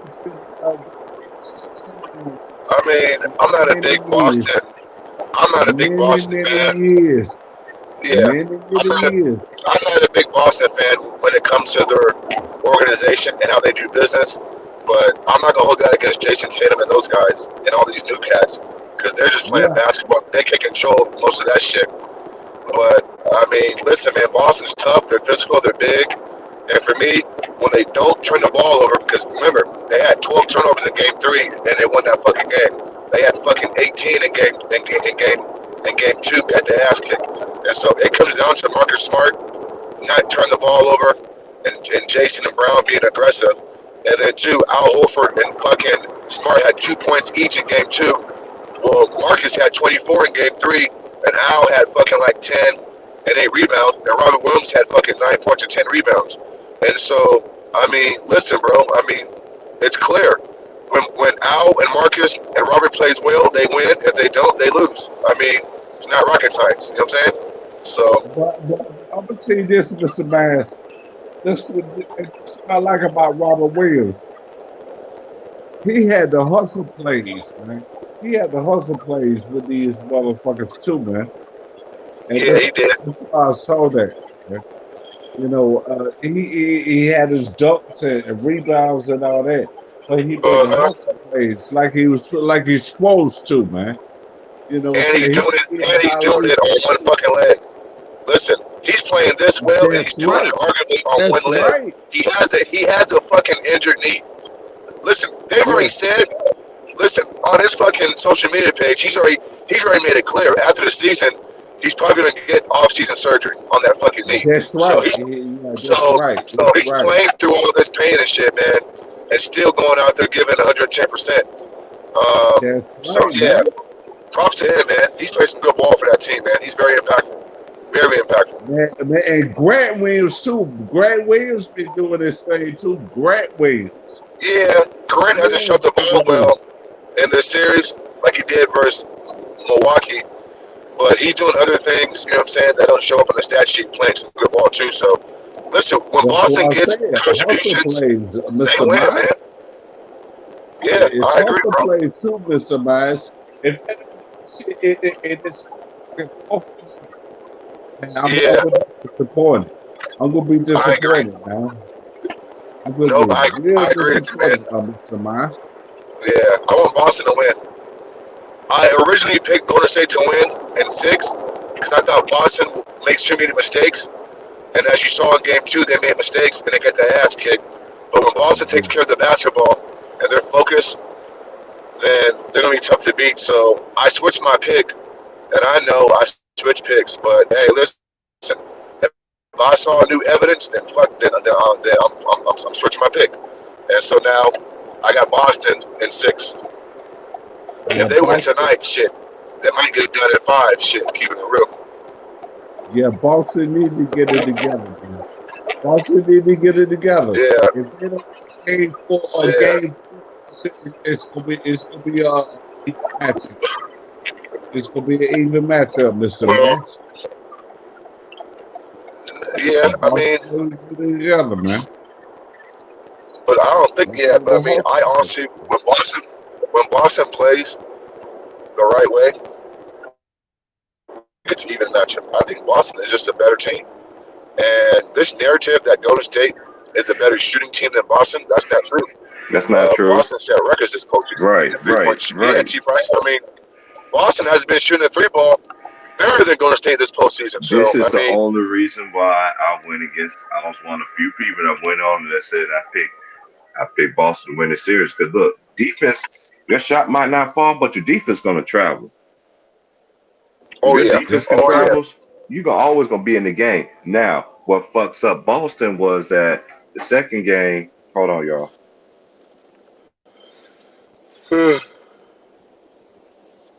has been I mean, I'm not a big Boston. I'm not a big Boston fan. years. Yeah, Years. I'm not a big Boston fan when it comes to their organization and how they do business. But I'm not gonna hold that against Jason Tatum and those guys and all these new cats because they're just playing basketball. They can control most of that shit. But I mean, listen, man, Boston's tough. They're physical. They're big. And for me, when they don't turn the ball over, because remember, they had 12 turnovers in Game 3, and they won that fucking game. They had fucking 18 in game 2 at the ass kick. And so it comes down to Marcus Smart not turn the ball over, and Jason and Brown being aggressive. And then 2, Al Horford and fucking Smart had 2 points each in Game 2. Well, Marcus had 24 in Game 3, and Al had fucking like 10 and 8 rebounds, and Robert Williams had fucking 9 points and 10 rebounds. And so, I mean, listen, bro, I mean, it's clear. When Al and Marcus and Robert plays well, they win. If they don't, they lose. I mean, it's not rocket science. You know what I'm saying? So, But I'm gonna say this, Mr. Bass. This is what I like about Robert Williams. He had the hustle plays, man. He had the hustle plays with these motherfuckers too, man. And yeah, he did. I saw that. Man. He had his dunks and rebounds and all that, but he made the hustle plays like he's supposed to, man. And he's doing it on one fucking leg. Listen, he's playing this well, and he's doing it arguably on one leg. Right. He has a fucking injured knee. Listen, they've already said. Listen, on his fucking social media page, he's already made it clear after the season, he's probably gonna get off-season surgery on that fucking knee. That's right. So he's playing through all this pain and shit, man, and still going out there giving 110%. Yeah, props to him, man. He's played some good ball for that team, man. He's very impactful. Very impactful. Man, and Grant Williams too. Grant Williams been doing this thing too. Grant Williams. Yeah, Grant hasn't shot the ball well in this series like he did versus Milwaukee, but he's doing other things, you know what I'm saying, that don't show up on the stat sheet, playing some good ball too. So, listen, when Boston gets contributions, they win, man. it's I agree, also bro. plays too, Mr. Miles. If that it's man, Yeah, I'm gonna be disappointed. I'm gonna be I agree. disappointed, man. I'm gonna Nope, be real I agree with you, man. disappointed, Mr. Miles. Yeah, I want Boston to win. I originally picked Golden State to win in 6 because I thought Boston makes too many mistakes. And as you saw in Game 2, they made mistakes and they get their ass kicked. But when Boston takes care of the basketball and their focus, then they're going to be tough to beat. So I switched my pick, and I know I switched picks. But hey, listen, if I saw new evidence, then fuck, then I'm switching my pick. And so now I got Boston in 6. Yeah, If they win Boston, tonight, shit, they might get it done in 5. Shit, keeping it real. yeah, Boston need to get it together, man. Boston need to get it together. Yeah, If they don't game 4 or yeah, game 6, it's gonna be a even matchup. It's gonna be an even matchup, Mr. well, Miles. yeah. I mean, Boston need to get it together, man. but I don't think. Yeah, Boston but I will mean, hold I honestly, when Boston plays the right way, it's even matchup. I think Boston is just a better team. And this narrative that Golden State is a better shooting team than Boston, that's not true. That's not true. Boston set records this postseason Right, in three-point right, shooting. Yeah, right. T. Price. I mean, Boston has been shooting the 3-ball better than Golden State this postseason. So, This is I the mean, only reason why I went against. I was one of the few people that went on that said I picked Boston to win the series. Because look, defense, your shot might not fall, but your defense gonna travel. oh Your yeah, defense can oh yeah. travels. You always gonna be in the game. Now, what fucks up Boston was that the second game. Hold on, y'all.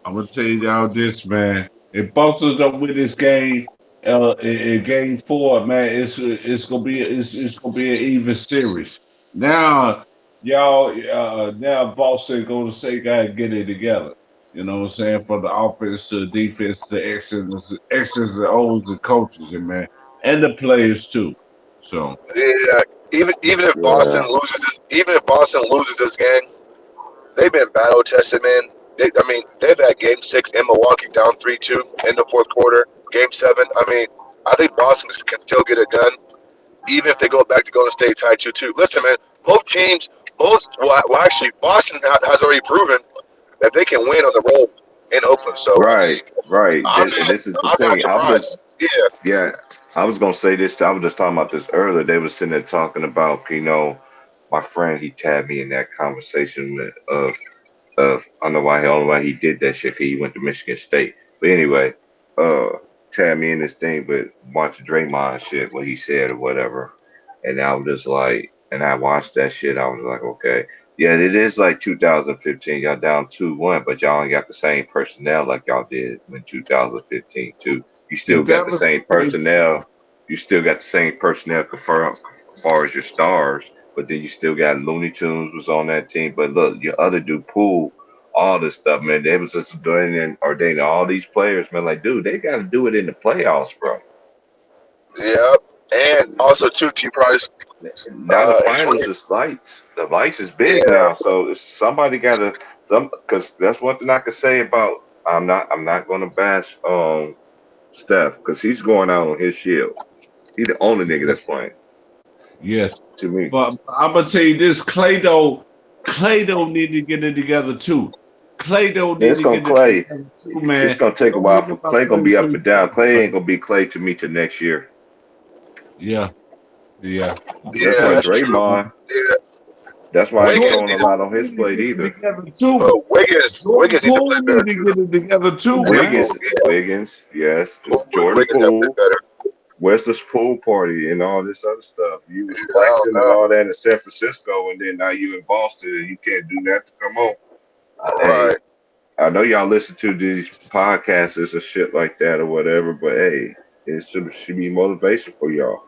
I'm gonna tell y'all this, man. If Boston don't win this game, in game 4, man, it's gonna be an even series. Now, y'all, now Boston gonna say gotta get it together. You know what I'm saying? From the offense to the defense to X's and O's and coaches, and man, and the players too. So Yeah, even if Boston Yeah. loses this game, they've been battle tested, man. They've had Game 6 in Milwaukee down 3-2 in the fourth quarter. Game 7, I mean, I think Boston can still get it done, even if they go back to Golden State tied 2-2. Listen, man, actually, Boston has already proven that they can win on the road in Oakland. So, Right, right. I'm This, not, this is the I'm not thing. I'm just surprised. Yeah, Yeah, I was gonna say this. I was just talking about this earlier. They were sitting there talking about, my friend. He tagged me in that conversation of I don't know why. I don't know why he did that shit. 'Cause he went to Michigan State. But anyway, tagged me in this thing, but watch Draymond shit, what he said or whatever. And I was just like, and I watched that shit. I was like, okay, yeah, it is like 2015. Y'all down 2-1, but y'all ain't got the same personnel like y'all did in 2015 too. You still got the same personnel. You still got the same personnel as far as your stars, but then you still got Looney Tunes was on that team. But look, your other dude, Poole, all this stuff, man. They was just doing and ordaining all these players, man. Like, dude, they got to do it in the playoffs, bro. yeah. And also, too, T. Price, Now the in finals 20, is lights. The lights is big yeah, now, so somebody got to because that's one thing I could say about. I'm not going to bash Steph because he's going out on his shield. He's the only nigga that's playing yes, to me. but I'm gonna tell you this: Clay don't need to get it together too. Clay don't need It's to gonna get it Clay. together too, man. It's gonna take a Don't while give for about Clay. Gonna be up 33 and down. points, Clay man. ain't gonna be Clay to me till next year. Yeah. That's yeah, why that's true. Draymond. Yeah, That's why I ain't Wiggins throwing a needs, lot on his Need to plate get it either. together too. but Wiggins need to Poole play need better to too. get it together too, man. Wiggins, Yeah, yes. Jordan Wiggins got to play Poole. better. Where's this pool party and all this other stuff? You was I don't flexing and know. all that in San Francisco, and then now you in Boston, and you can't do that to come on. Hey, Right. I know y'all listen to these podcasters and shit like that or whatever, but hey, it should be motivation for y'all.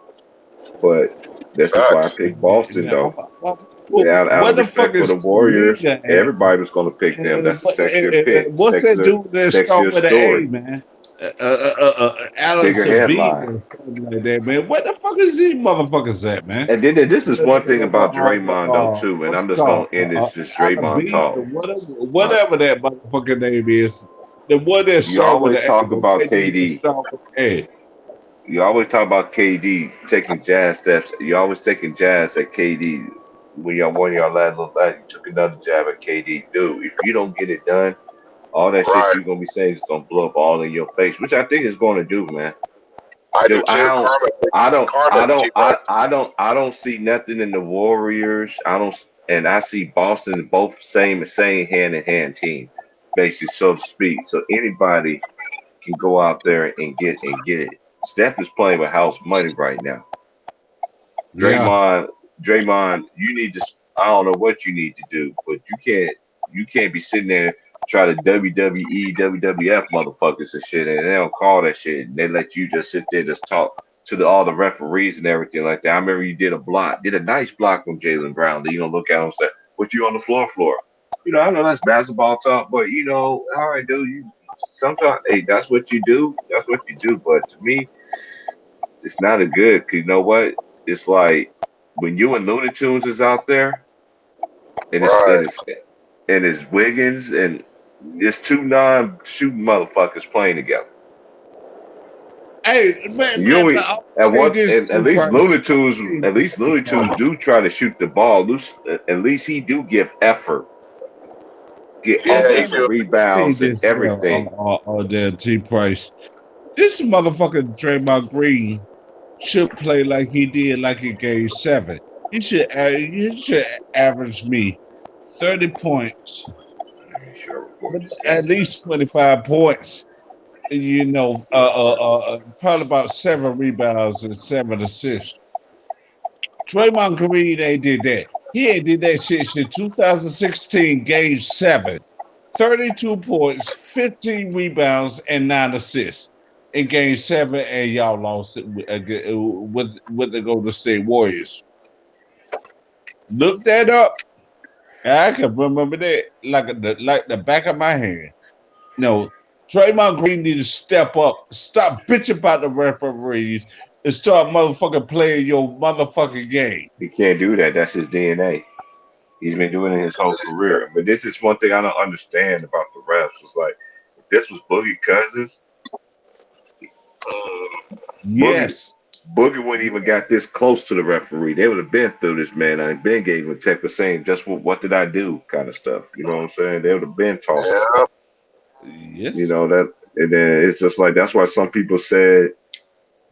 But this is why I Facts. picked Boston, though. Out What of the fuck respect for is the Warriors, Kaminga? everybody was going to pick them. That's the sexiest pick, What's that dude that start sexiest with an A, story. man? Alex Bigger Embiid headline. or something like that, man. Where the fuck is these motherfuckers at, man? And then this is one thing about Draymond though too, and What's I'm it just gonna called? end this just Alan Draymond Bean or talk. Uh, whatever that motherfucking name is. The one that you start with always an A, talk the about KD that KD. start with an A. You always talk about KD taking jazz steps. You always taking jazz at KD. When y'all won your last little night, you took another jab at KD. Dude, if you don't get it done, all that shit Right. you're gonna be saying is gonna blow up all in your face, which I think is gonna do, man. I do Dude, too. Karma, T-Price. I don't see nothing in the Warriors. And I see Boston both same hand in hand team, basically, so to speak. So anybody can go out there and get it. Steph is playing with house money right now. Yeah. Draymond, you need to. I don't know what you need to do, but you can't be sitting there try to WWE, WWF motherfuckers and shit, and they don't call that shit. And they let you just sit there, just talk to all the referees and everything like that. I remember you did a nice block on Jalen Brown. Then you gonna look at him and say, "What you on the floor?" You know, I know that's basketball talk, but you know, all right, dude. You sometimes, hey, that's what you do. That's what you do. But to me, it's not a good. Cause you know what? It's like when you and Looney Tunes is out there, and Right. it's Wiggins and it's two non-shooting motherfuckers playing together. Hey, man, You ain't- I'll at say one this at too, least Price. Looney Tunes do try to shoot the ball. At least he do give effort, get Yeah, he offensive do. See rebounds and this everything. on the T Price. This motherfucker Draymond Green should play like he did like in game 7. He should average me 30 points, Sure, report but this at game. least 25 points. You know, probably about 7 rebounds and 7 assists. Draymond Green ain't did that. He ain't did that shit since 2016 game 7. 32 points, 15 rebounds, and 9 assists in game 7, and y'all lost it with the Golden State Warriors. Look that up. I can remember that like the back of my hand. No, Draymond Green need to step up, stop bitching about the referees, and start motherfucking playing your motherfucking game. He can't do that. That's his DNA. He's been doing it his whole career. But this is one thing I don't understand about the refs. It's like if this was Boogie Cousins, Boogie Yes. Boogie wouldn't even got this close to the referee. They would have been through this, man. I been gave him a check for saying just what did I do kind of stuff. You know what I'm saying? They would have been tossed him. Yeah. You Yes. know that, and then it's just like that's why some people said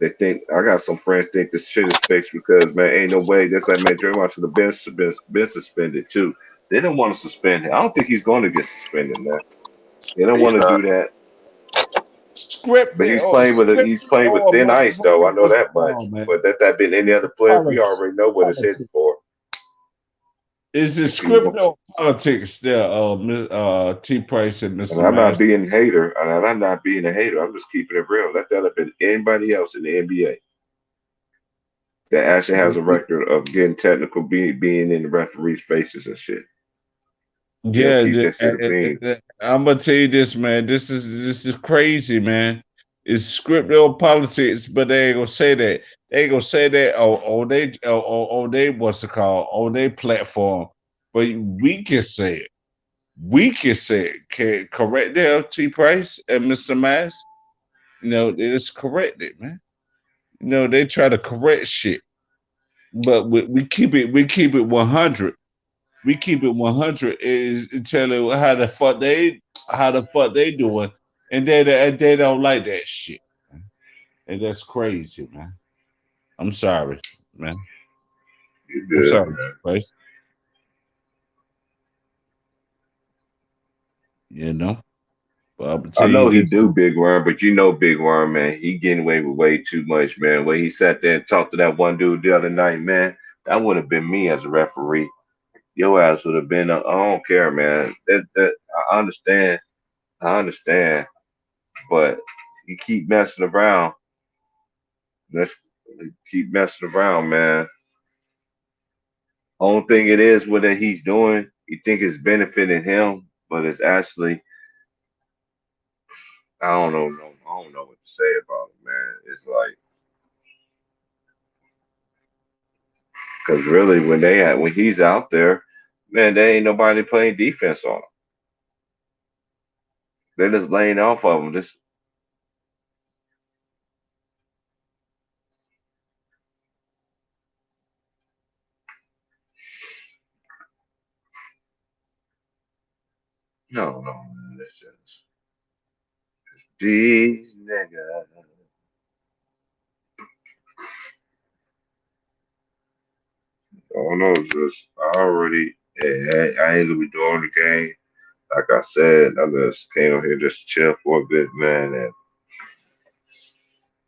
they think I got some friends think this shit is fixed because man, ain't no way. That's like man, Draymond should have been suspended too. They don't want to suspend him. I don't think he's going to get suspended, man. They don't He's want to not. do that. But Scripted he's playing with or thin ice though. I motherfucking know what's that much. wrong, man? But that been any other player, we Politics. already know what it's hitting for. Is it script or politics there, T Price and And Mr. I'm not Master? being a hater, and I'm not being a hater. I'm just keeping it real. Let that have been anybody else in the NBA that actually has a record of getting technical, being in the referees' faces and shit. They'll Yeah, keep that shit a bean. I'm gonna tell you this, man. This is crazy, man. It's scripted on politics, but they ain't gonna say that. They ain't gonna say that on they what's it called on their platform. But we can say it. We can say it. Can correct there, T Price and Mr. Mass. You know, it's corrected, man. You know, they try to correct shit, but we keep it 100. We keep it 100 is telling how the fuck they doing, and they don't like that shit, and that's crazy, man. I'm sorry, man. You're I'm good, sorry, man. T-Price. You know, but I'm gonna I tell you know he this. do Big Worm, but you know Big Worm, man. He getting away with way too much, man. When he sat there and talked to that one dude the other night, man, that would have been me as a referee. Your ass would have been. I don't care, man. That I understand, but you keep messing around. Let's keep messing around, man. Only thing it is what that he's doing, you think it's benefiting him, but it's actually I don't know. No, I don't know what to say about it, man. It's like because really, when he's out there, man, there ain't nobody playing defense on him. They're just laying off of him. Just no, no, man. It's just these niggas. I don't know. It's just I already. I ain't gonna be doing the game. Like I said, I just came over here just to chill for a bit, man, and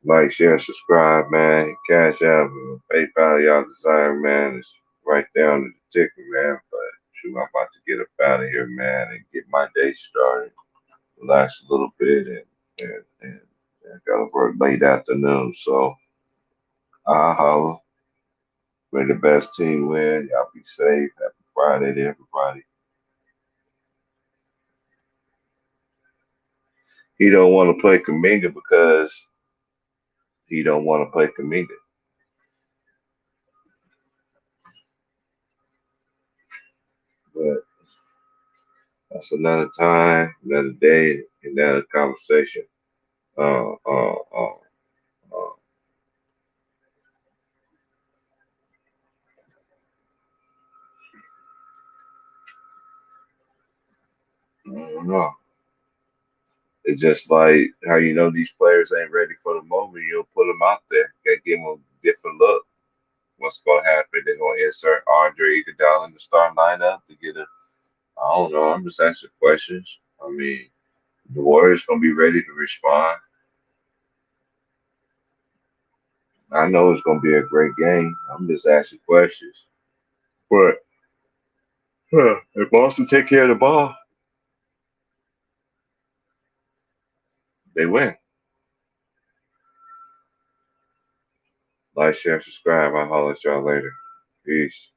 like, share, subscribe, man. Cash App, PayPal, y'all desire, man. It's right there on the ticket, man. But shoot, I'm about to get up out of here, man, and get my day started. Relax a little bit, and gotta work late afternoon. So I'll holler. May the best team win. Y'all be safe. Happy Friday to everybody. He don't want to play Kaminga because he don't want to play Kaminga. But that's another time, another day, another conversation. Uh, uh, uh, uh, I don't know. It's just like how you know these players ain't ready for the moment. You'll put them out there. You gotta give them a different look. What's gonna happen? They're gonna insert Andre Iguodala in the starting lineup to get a. I don't know. I'm just asking questions. I mean, the Warriors gonna be ready to respond. I know it's gonna be a great game. I'm just asking questions. But if Boston take care of the ball, they win. Like, share, subscribe. I'll holler at y'all later. Peace.